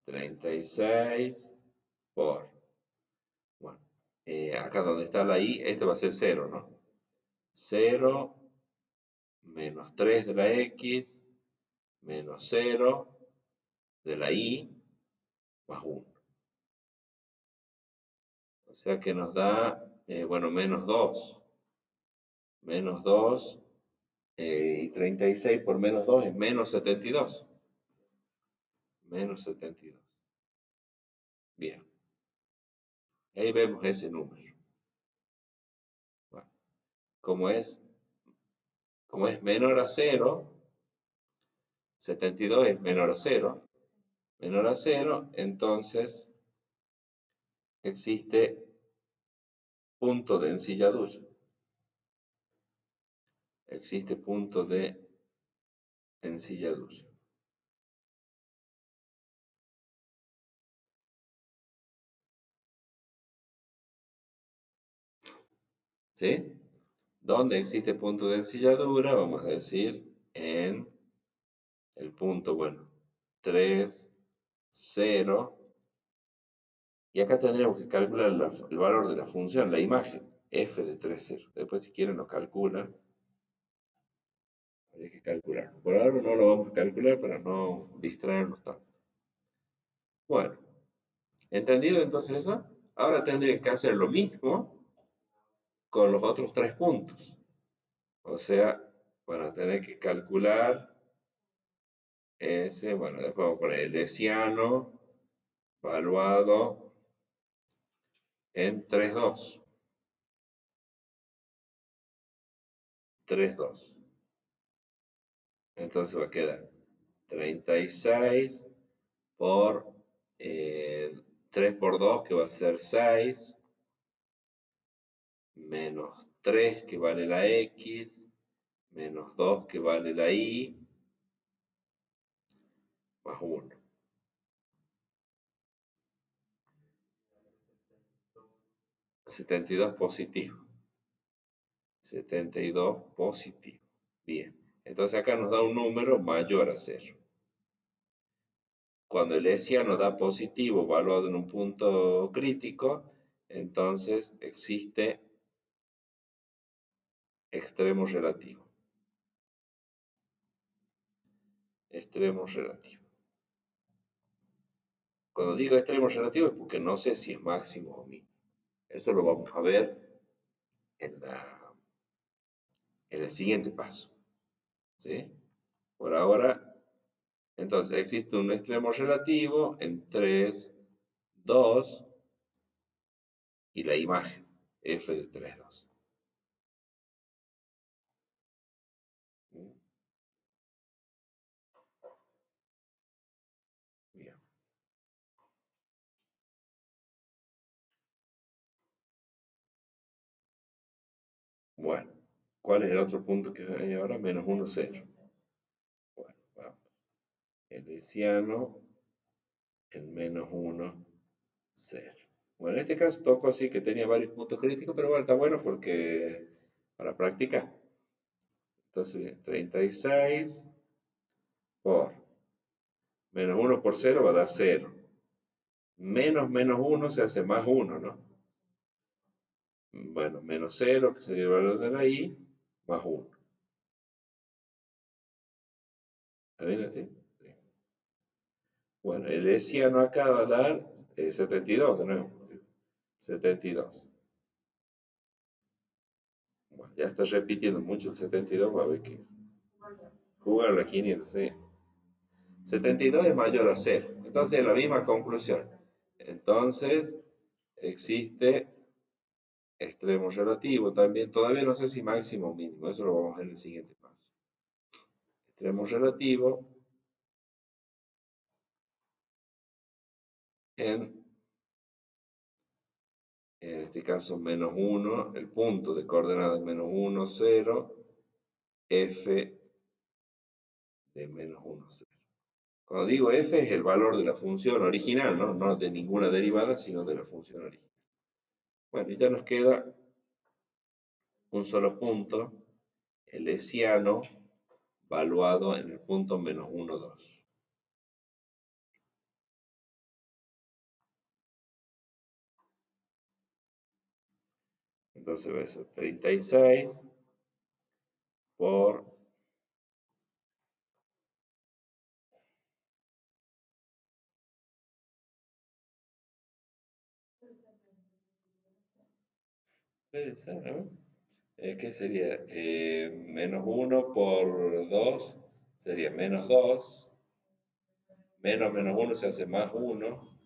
36 por, bueno, acá donde está la i, este va a ser 0, ¿no? 0 menos 3 de la x menos 0 de la y más 1. O sea que nos da, bueno, menos 2. Menos 2 y 36 por menos 2 es menos 72. Menos 72. Bien. Ahí vemos ese número. Bueno, como es, como es menor a 0, 72 es menor a 0. Menor a 0, entonces existe punto de ensilladura. Existe punto de ensilladura. ¿Sí? ¿Dónde existe punto de ensilladura? Vamos a decir en el punto, bueno, 3, 0. Y acá tendríamos que calcular el valor de la función, la imagen, f de 3, 0. Después, si quieren, lo calculan. Habría que calcular. Por ahora no lo vamos a calcular para no distraernos tanto. Bueno, ¿entendido entonces eso? Ahora tendrían que hacer lo mismo con los otros tres puntos. O sea, van a tener que calcular ese, bueno, después vamos a poner el hessiano evaluado en 3,2. 3,2. Entonces va a quedar 36 por 3 por 2, que va a ser 6, menos 3, que vale la x, menos 2, que vale la y, más 1. 72 positivo. 72 positivo. Bien. Entonces acá nos da un número mayor a 0. Cuando el hessiano da positivo evaluado en un punto crítico, Entonces existe extremo relativo. Extremo relativo. Cuando digo extremo relativo es porque no sé si es máximo o mínimo. Eso lo vamos a ver en, en el siguiente paso. ¿Sí? Por ahora, entonces existe un extremo relativo en 3, 2 y la imagen f de 3, 2. Bien. Bueno, ¿cuál es el otro punto que hay ahora? Menos 1, 0. Bueno, vamos. El hessiano en menos 1, 0. Bueno, en este caso tocó así que tenía varios puntos críticos, pero bueno, está bueno porque para practicar. Entonces, bien, 36 por menos 1 por 0 va a dar 0. Menos 1 se hace más 1, ¿no? Bueno, menos 0, que sería el valor de la i, más 1. ¿Está bien así? Sí. Bueno, el hessiano acá va a dar 72 de nuevo. 72. Bueno, ya está repitiendo mucho el 72, va a haber que jugar la 500, ¿sí? 72 es mayor a 0. Entonces, la misma conclusión. Entonces, existe extremo relativo también. Todavía no sé si máximo o mínimo. Eso lo vamos a ver en el siguiente paso. Extremo relativo en este caso menos 1, el punto de coordenadas menos 1, 0, f de menos 1, 0. Cuando digo f es el valor de la función original, ¿no? No de ninguna derivada, sino de la función original. Bueno, y ya nos queda un solo punto, el hessiano, valuado en el punto menos 1, 2. Entonces va a ser 36 por puede ser, ¿no? ¿Qué sería? Menos 1 por 2 sería menos 2. Menos 1 se hace más 1.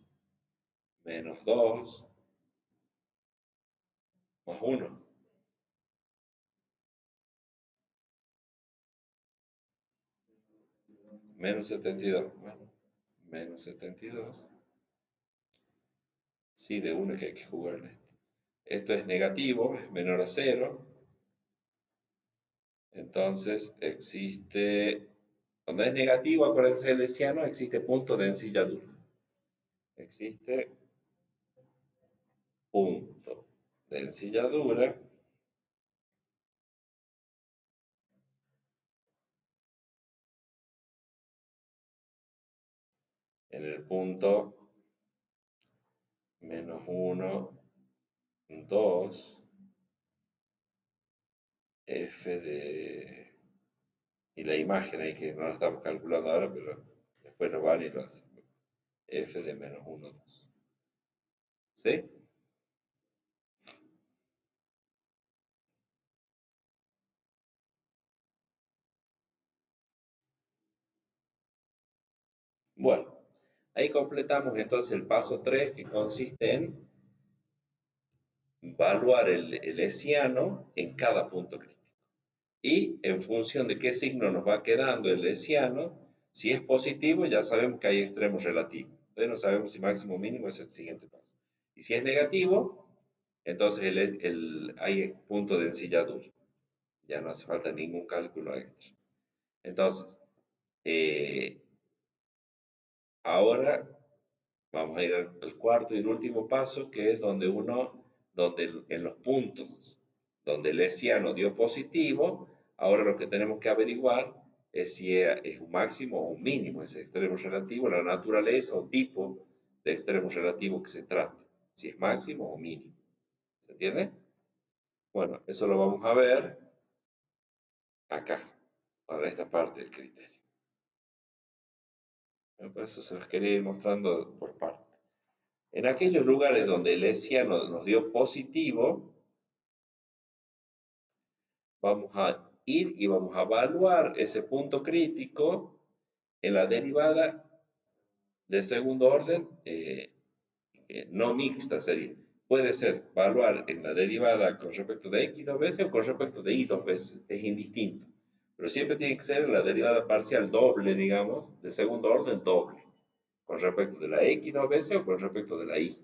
Menos 2 más 1. Menos 72. Bueno, menos 72. Sí, de 1 que hay que jugar en esto. Esto es negativo, es menor a 0. Entonces existe, cuando es negativo, acuérdense del hessiano, existe punto de ensilladura. Existe punto de ensilladura en el punto menos 1, 2, f de... Y la imagen ahí que no la estamos calculando ahora, pero después lo van y lo hacen. F de menos 1, 2. ¿Sí? Bueno, ahí completamos entonces el paso 3 que consiste en evaluar el hessiano en cada punto crítico. Y en función de qué signo nos va quedando el hessiano, si es positivo ya sabemos que hay extremo relativo. Entonces no sabemos si máximo o mínimo es el siguiente paso. Y si es negativo, entonces hay punto de ensilladura. Ya no hace falta ningún cálculo extra. Entonces, eh, ahora vamos a ir al cuarto y el último paso, que es donde en los puntos donde el hessiano dio positivo, ahora lo que tenemos que averiguar es si es un máximo o un mínimo ese extremo relativo, la naturaleza o tipo de extremo relativo que se trata. si es máximo o mínimo. ¿Se entiende? Bueno, eso lo vamos a ver acá, para esta parte del criterio. Bueno, por eso se los quería ir mostrando por partes. En aquellos lugares donde el hessiano nos dio positivo, vamos a ir y vamos a evaluar ese punto crítico en la derivada de segundo orden, no mixta sería. Puede ser evaluar en la derivada con respecto de x dos veces o con respecto de y dos veces, es indistinto. Pero siempre tiene que ser en la derivada parcial doble, digamos, de segundo orden doble, con respecto de la x dos veces o con respecto de la y.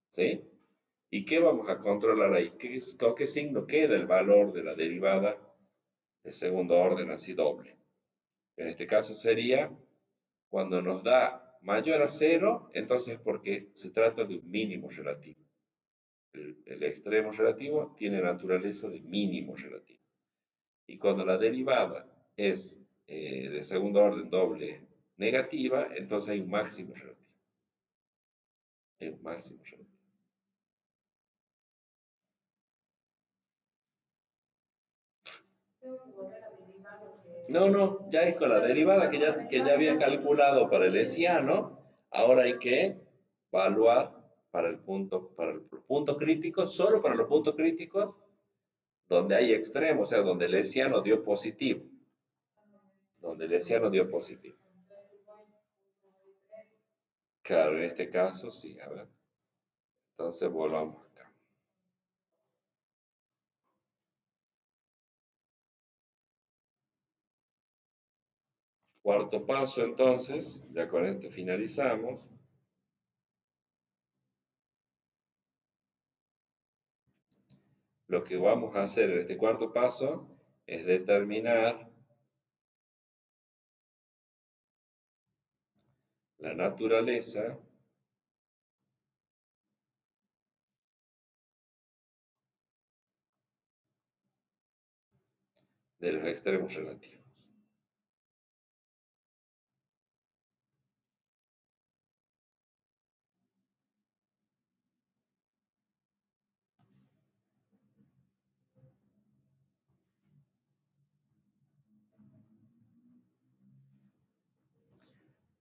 ¿Sí? ¿Y qué vamos a controlar ahí? ¿Con qué signo queda el valor de la derivada de segundo orden así doble? En este caso sería cuando nos da mayor a cero, entonces porque se trata de un mínimo relativo. El extremo relativo tiene naturaleza de mínimo relativo. Y cuando la derivada es de segundo orden doble negativa, entonces hay un máximo relativo. Hay un máximo relativo. No, no, ya es con la derivada que ya había calculado para el hessiano. Ahora hay que evaluar para los puntos críticos, solo para los puntos críticos donde hay extremos, o sea, donde el hessiano dio positivo. Donde el hessiano dio positivo. Claro, en este caso sí, a ver. Entonces volvamos acá. Cuarto paso, entonces, ya con esto finalizamos. Lo que vamos a hacer en este cuarto paso es determinar la naturaleza de los extremos relativos.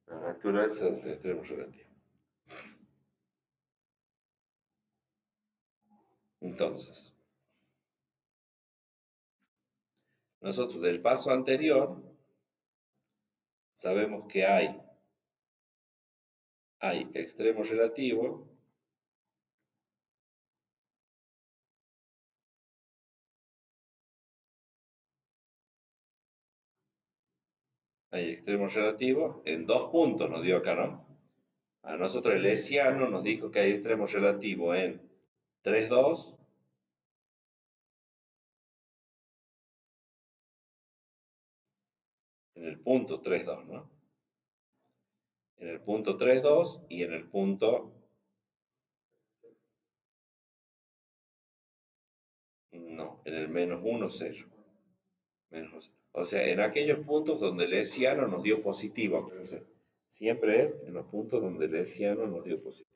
La naturaleza de los extremos relativos. Entonces, nosotros del paso anterior sabemos que hay extremo relativo hay extremo relativo en dos puntos, nos dio acá, ¿no? A nosotros el hessiano nos dijo que hay extremo relativo en 3, 2 en el punto 3, 2, ¿no? En el punto 3, 2 y en el punto, no, en el menos 1, 0. O sea, en aquellos puntos donde el hessiano nos dio positivo, acuérdense. Siempre es en los puntos donde el hessiano nos dio positivo.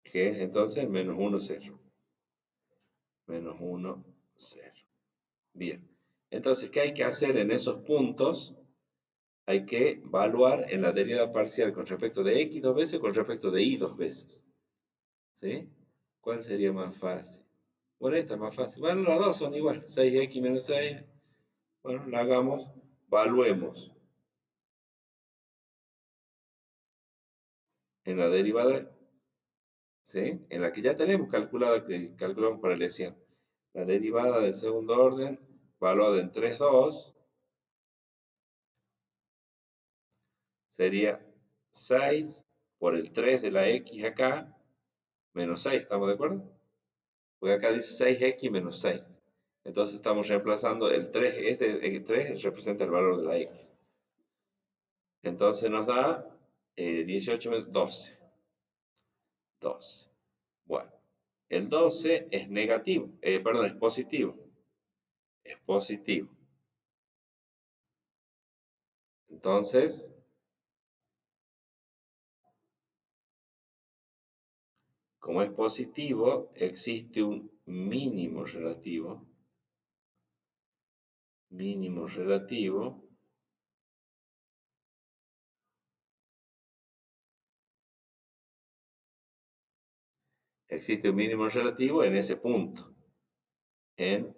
Que es entonces menos 1, 0. Menos 1, 0. Bien. Entonces, ¿qué hay que hacer en esos puntos? Hay que evaluar en la derivada parcial con respecto de x dos veces con respecto de y dos veces. ¿Sí? ¿Cuál sería más fácil? Bueno, esta es más fácil. Bueno, las dos son igual. 6x menos 6. Bueno, la hagamos. Evaluemos en la derivada, ¿sí? En la que ya tenemos calculada, que calculamos para el hessiano. La derivada del segundo orden, evaluada en 3, 2, sería 6 por el 3 de la x acá, menos 6, ¿estamos de acuerdo? Porque acá dice 6x menos 6. Entonces estamos reemplazando el 3, el 3 representa el valor de la x. Entonces nos da 18 menos 12. 12. Bueno, el 12 es negativo, perdón, es positivo. Es positivo. Entonces, como es positivo, existe un mínimo relativo. Mínimo relativo. Existe un mínimo relativo en ese punto. En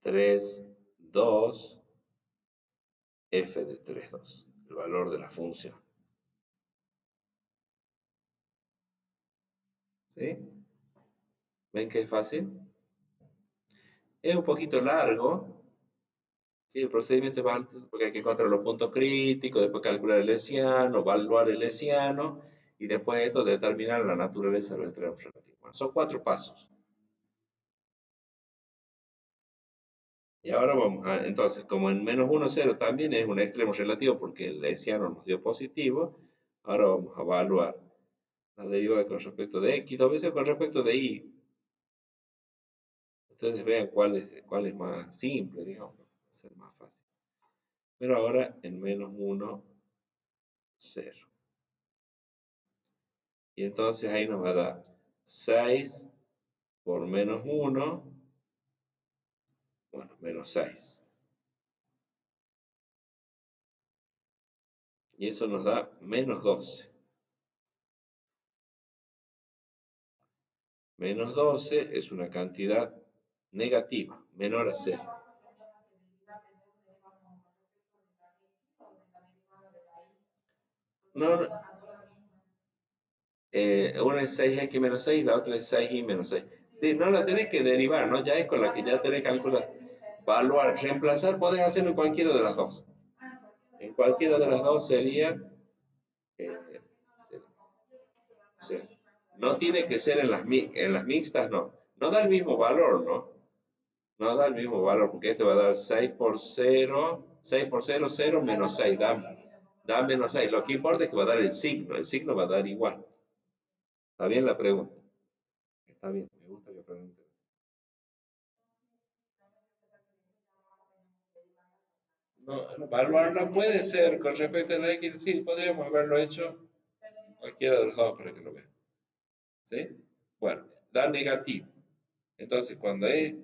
3, 2, f de 3, 2. El valor de la función. ¿Sí? ¿Ven que es fácil? Es un poquito largo. Sí, el procedimiento es bastante porque hay que encontrar los puntos críticos, después calcular el hessiano, evaluar el hessiano y después esto determinar la naturaleza de los extremos relativos. Bueno, son 4 pasos. Y ahora vamos a, entonces, como en menos 1, 0 también es un extremo relativo porque el hessiano nos dio positivo, ahora vamos a evaluar la derivada con respecto de x, dos veces con respecto de y. Ustedes vean cuál es más simple, digamos, va a ser más fácil. Pero ahora en menos 1, 0. Y entonces ahí nos va a dar 6 por menos 1, bueno, menos 6. Y eso nos da menos 12. Menos 12 es una cantidad negativa, menor a 0. No, no, una es 6x menos 6, la otra es 6y menos 6. Sí, no la tenés que derivar, ¿no? Ya es con la que ya tenés que calcular. Evaluar, reemplazar, podés hacerlo en cualquiera de las dos. En cualquiera de las dos sería, eh, o sea, no tiene que ser en las mixtas, no. No da el mismo valor, ¿no? No da el mismo valor, porque este va a dar 6 por 0, 6 por 0, 0 menos 6, da menos 6. Lo que importa es que va a dar el signo va a dar igual. ¿Está bien la pregunta? Está bien, me gusta que pregunten. No, evaluarla puede ser con respecto a la X, sí, podríamos haberlo hecho cualquiera de los dos para que lo vean. ¿Sí? Bueno, da negativo. Entonces, cuando es,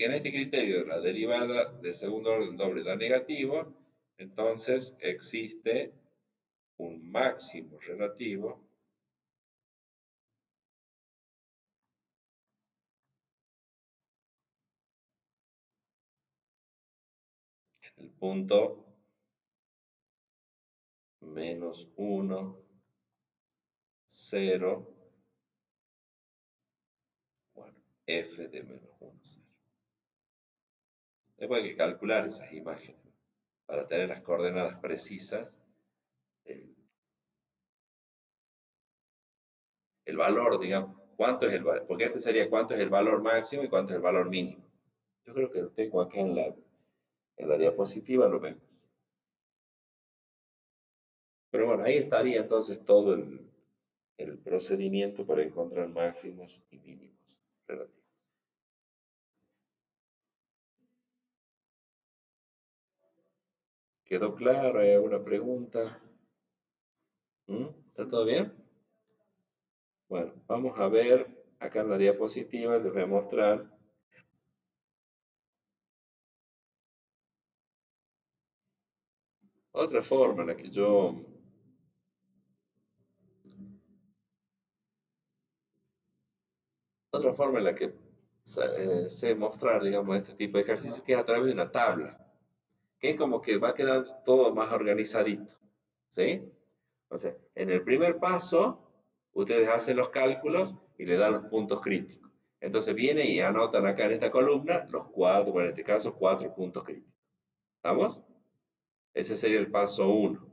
en este criterio la derivada de segundo orden doble da negativo, entonces existe un máximo relativo en el punto menos 1, 0, bueno, f de menos 1, 0. Después hay que calcular esas imágenes para tener las coordenadas precisas, el, el valor, digamos, cuánto es el valor, porque este sería cuánto es el valor máximo y cuánto es el valor mínimo. Yo creo que lo tengo acá en la diapositiva, lo vemos. Pero bueno, ahí estaría entonces todo el procedimiento para encontrar máximos y mínimos relativos. ¿Quedó claro? ¿Hay alguna pregunta? ¿Mm? ¿Está todo bien? Bueno, vamos a ver acá en la diapositiva, les voy a mostrar otra forma en la que yo, otra forma en la que sé mostrar, digamos, este tipo de ejercicio, que es a través de una tabla, que es como que va quedando todo más organizadito, ¿sí? O sea, en el primer paso, ustedes hacen los cálculos y le dan los puntos críticos. Entonces viene y anotan acá en esta columna los cuatro, bueno, en este caso, 4 puntos críticos. ¿Estamos? Ese sería el paso 1.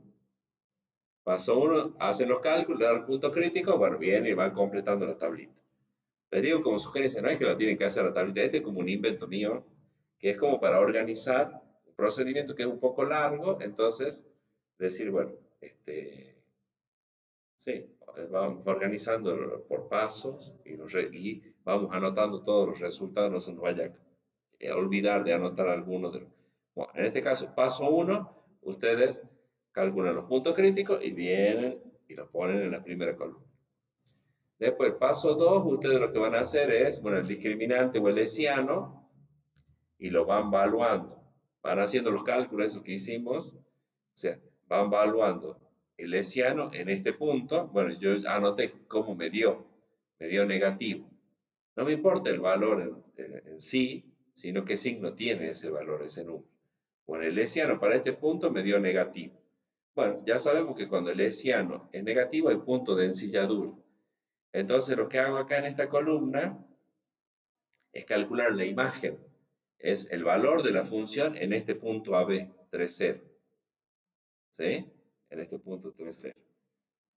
Paso 1, hacen los cálculos, le dan los puntos críticos, bueno, viene y van completando la tablita. Les digo como sugerencia, no es que lo tienen que hacer a la tablita, este es como un invento mío, que es como para organizar un procedimiento que es un poco largo, entonces decir, bueno, sí, vamos organizando por pasos y vamos anotando todos los resultados, no se nos vaya a olvidar de anotar algunos de los. Bueno, en este caso, paso uno, ustedes calculan los puntos críticos y vienen y los ponen en la primera columna. Después, paso 2, ustedes lo que van a hacer es, bueno, el discriminante o el hessiano, y lo van valuando. Van haciendo los cálculos, eso que hicimos, o sea, van valuando el hessiano en este punto. Bueno, yo anoté cómo me dio negativo. No me importa el valor en sí, sino qué signo tiene ese valor, ese número. Bueno, el hessiano para este punto me dio negativo. Bueno, ya sabemos que cuando el hessiano es negativo hay punto de ensilladura. Entonces lo que hago acá en esta columna es calcular la imagen. Es el valor de la función en este punto AB, 3,0. ¿Sí? En este punto 3,0.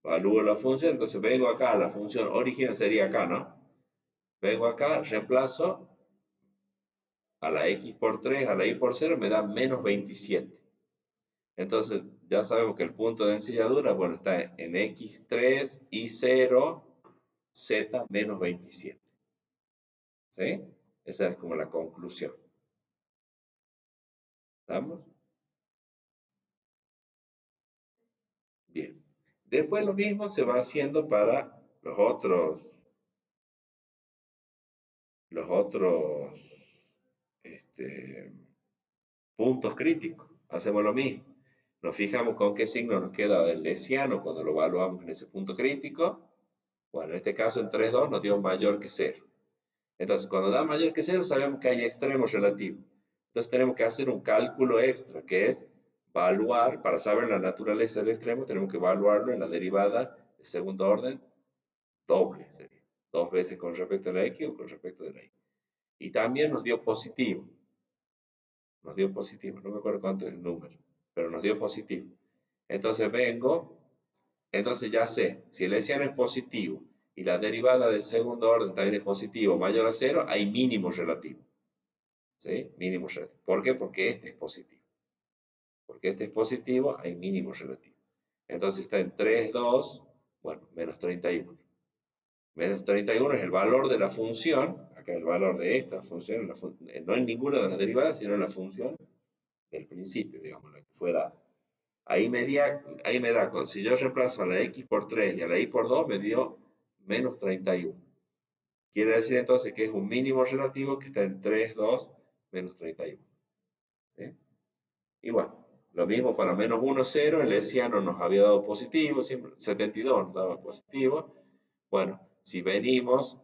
Evalúo la función, entonces vengo acá, la función original sería acá, ¿no? Vengo acá, reemplazo a la x por 3, a la y por 0, me da menos 27. Entonces, ya sabemos que el punto de ensilladura, bueno, está en x3, y0, z menos 27. ¿Sí? Esa es como la conclusión. ¿Estamos? Bien. Después lo mismo se va haciendo para los otros este, puntos críticos. Hacemos lo mismo. Nos fijamos con qué signo nos queda el hessiano cuando lo evaluamos en ese punto crítico. Bueno, en este caso en 3,2 nos dio mayor que 0. Entonces, cuando da mayor que 0, sabemos que hay extremos relativos. Entonces, tenemos que hacer un cálculo extra, que es evaluar, para saber la naturaleza del extremo, tenemos que evaluarlo en la derivada de segundo orden doble, sería. Dos veces con respecto a la x o con respecto a la y. Y también nos dio positivo, no me acuerdo cuánto es el número, pero nos dio positivo. Entonces entonces ya sé, si el hessiano es positivo y la derivada del segundo orden también es positivo, mayor a 0, hay mínimo relativo. ¿Sí? Mínimo relativo. ¿Por qué? Porque este es positivo. Porque este es positivo, hay mínimo relativo. Entonces está en 3,2, bueno, menos 31. Menos 31 es el valor de la función, acá el valor de esta función, no en ninguna de las derivadas, sino en la función del principio, digamos, la que fuera. Ahí me da, si yo reemplazo a la x por 3 y a la y por 2, me dio menos 31. Quiere decir entonces que es un mínimo relativo que está en 3,2 menos 31. ¿Sí? Y bueno, lo mismo para menos 1,0, el hessiano nos había dado positivo, siempre 72 nos daba positivo. Bueno, si venimos,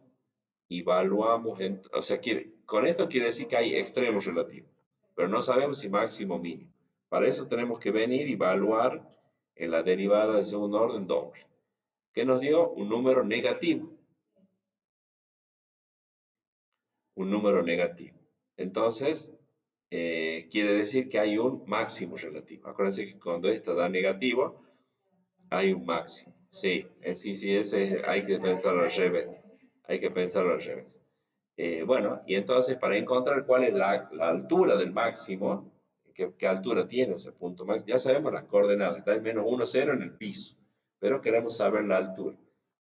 evaluamos, o sea, con esto quiere decir que hay extremos relativos, pero no sabemos si máximo o mínimo. Para eso tenemos que venir y evaluar en la derivada de segundo orden doble, que nos dio un número negativo. Un número negativo. Entonces, quiere decir que hay un máximo relativo. Acuérdense que cuando esto da negativo, hay un máximo. Sí, sí, hay que pensarlo al revés. Hay que pensarlo al revés. Bueno, y entonces para encontrar cuál es la altura del máximo, qué altura tiene ese punto máximo, ya sabemos las coordenadas, está en menos 1,0 en el piso, pero queremos saber la altura.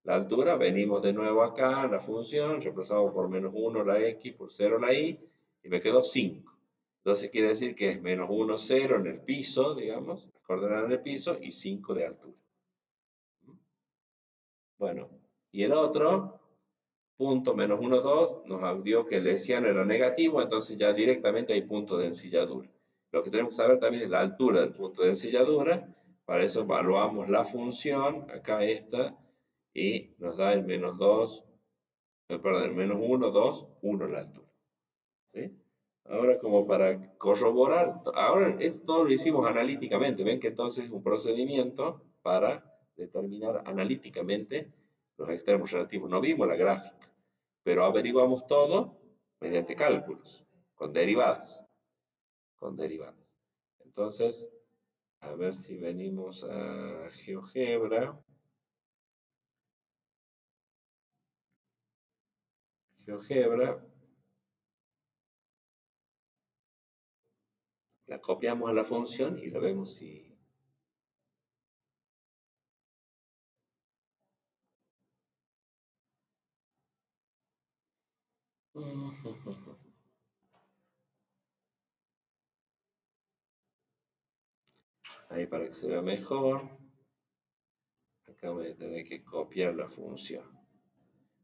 La altura, venimos de nuevo acá a la función, reemplazamos por menos 1 la x, por 0 la y, y me quedó 5. Entonces quiere decir que es menos 1, 0 en el piso, digamos, las coordenadas en el piso, y 5 de altura. Bueno, y el otro, punto menos 1, 2, nos dio que el hessiano era negativo, entonces ya directamente hay punto de ensilladura. Lo que tenemos que saber también es la altura del punto de ensilladura. Para eso evaluamos la función, acá esta, y nos da el menos 2, perdón, el menos 1, 2, 1 la altura. ¿Sí? Ahora, como para corroborar, ahora esto todo lo hicimos analíticamente. Ven que entonces es un procedimiento para determinar analíticamente los extremos relativos. No vimos la gráfica, pero averiguamos todo mediante cálculos, con derivadas. Con derivadas. Entonces, a ver si venimos a GeoGebra. GeoGebra, la copiamos a la función y la vemos si... Ahí para que se vea mejor, acá voy a tener que copiar la función.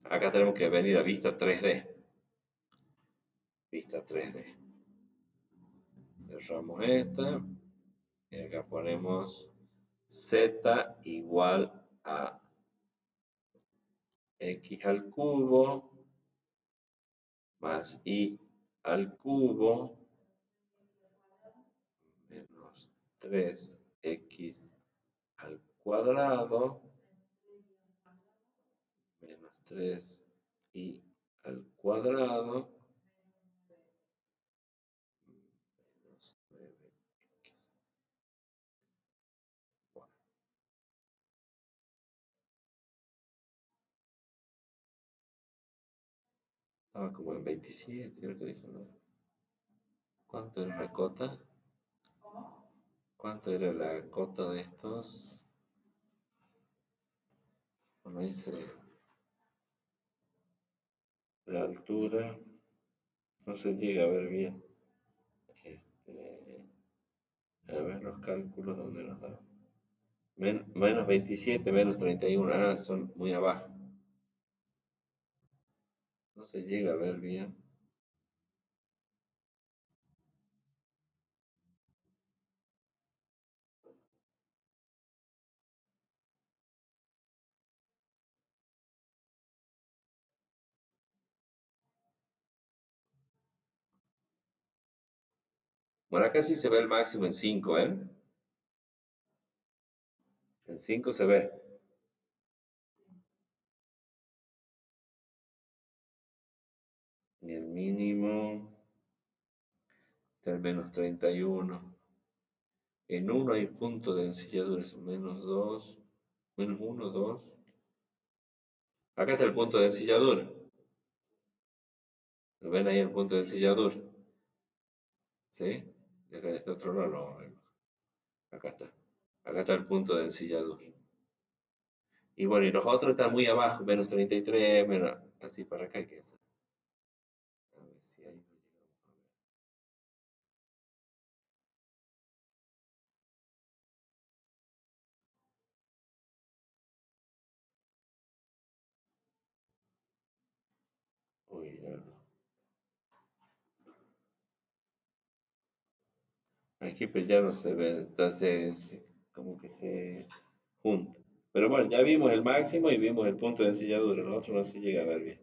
Acá tenemos que venir a vista 3D. Vista 3D. Cerramos esta y acá ponemos z igual a x al cubo más y al cubo menos 3x al cuadrado menos 3y al cuadrado menos 9x. Bueno, estaba como en 27, creo que dijo, ¿no? ¿Cuánto era la cota? ¿Cuánto era la cota de estos? Bueno, dice la altura, no se llega a ver bien. Este, a ver los cálculos donde nos da. Menos 27, menos 31. Ah, son muy abajo. No se llega a ver bien. Bueno, acá sí se ve el máximo en 5, ¿eh? En 5 se ve. Y el mínimo está el menos 31. En uno hay punto de ensilladura, es menos 2, menos uno, 2. Acá está el punto de ensilladura. ¿Lo ven ahí el punto de ensilladura? ¿Sí? Y acá de este otro lado lo vemos. Acá está. Acá está el punto de ensilladura. Y bueno, y los otros están muy abajo, menos 33, menos, así para acá hay que hacer. A ver si ahí lo llegamos a ver. Uy, ya no. Aquí pues ya no se ve, entonces como que se junta. Pero bueno, ya vimos el máximo y vimos el punto de ensilladura, los otros no se llega a ver bien.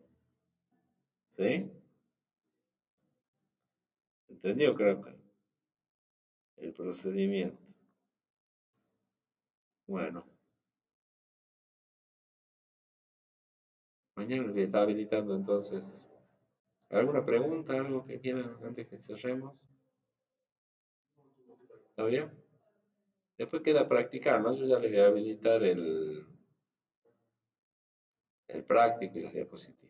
¿Sí? ¿Entendió? Creo que el procedimiento. Bueno, mañana les está habilitando entonces. ¿Alguna pregunta, algo que quieran antes que cerremos? ¿Está bien? Después queda practicar, ¿no? Yo ya les voy a habilitar el práctico y las diapositivas.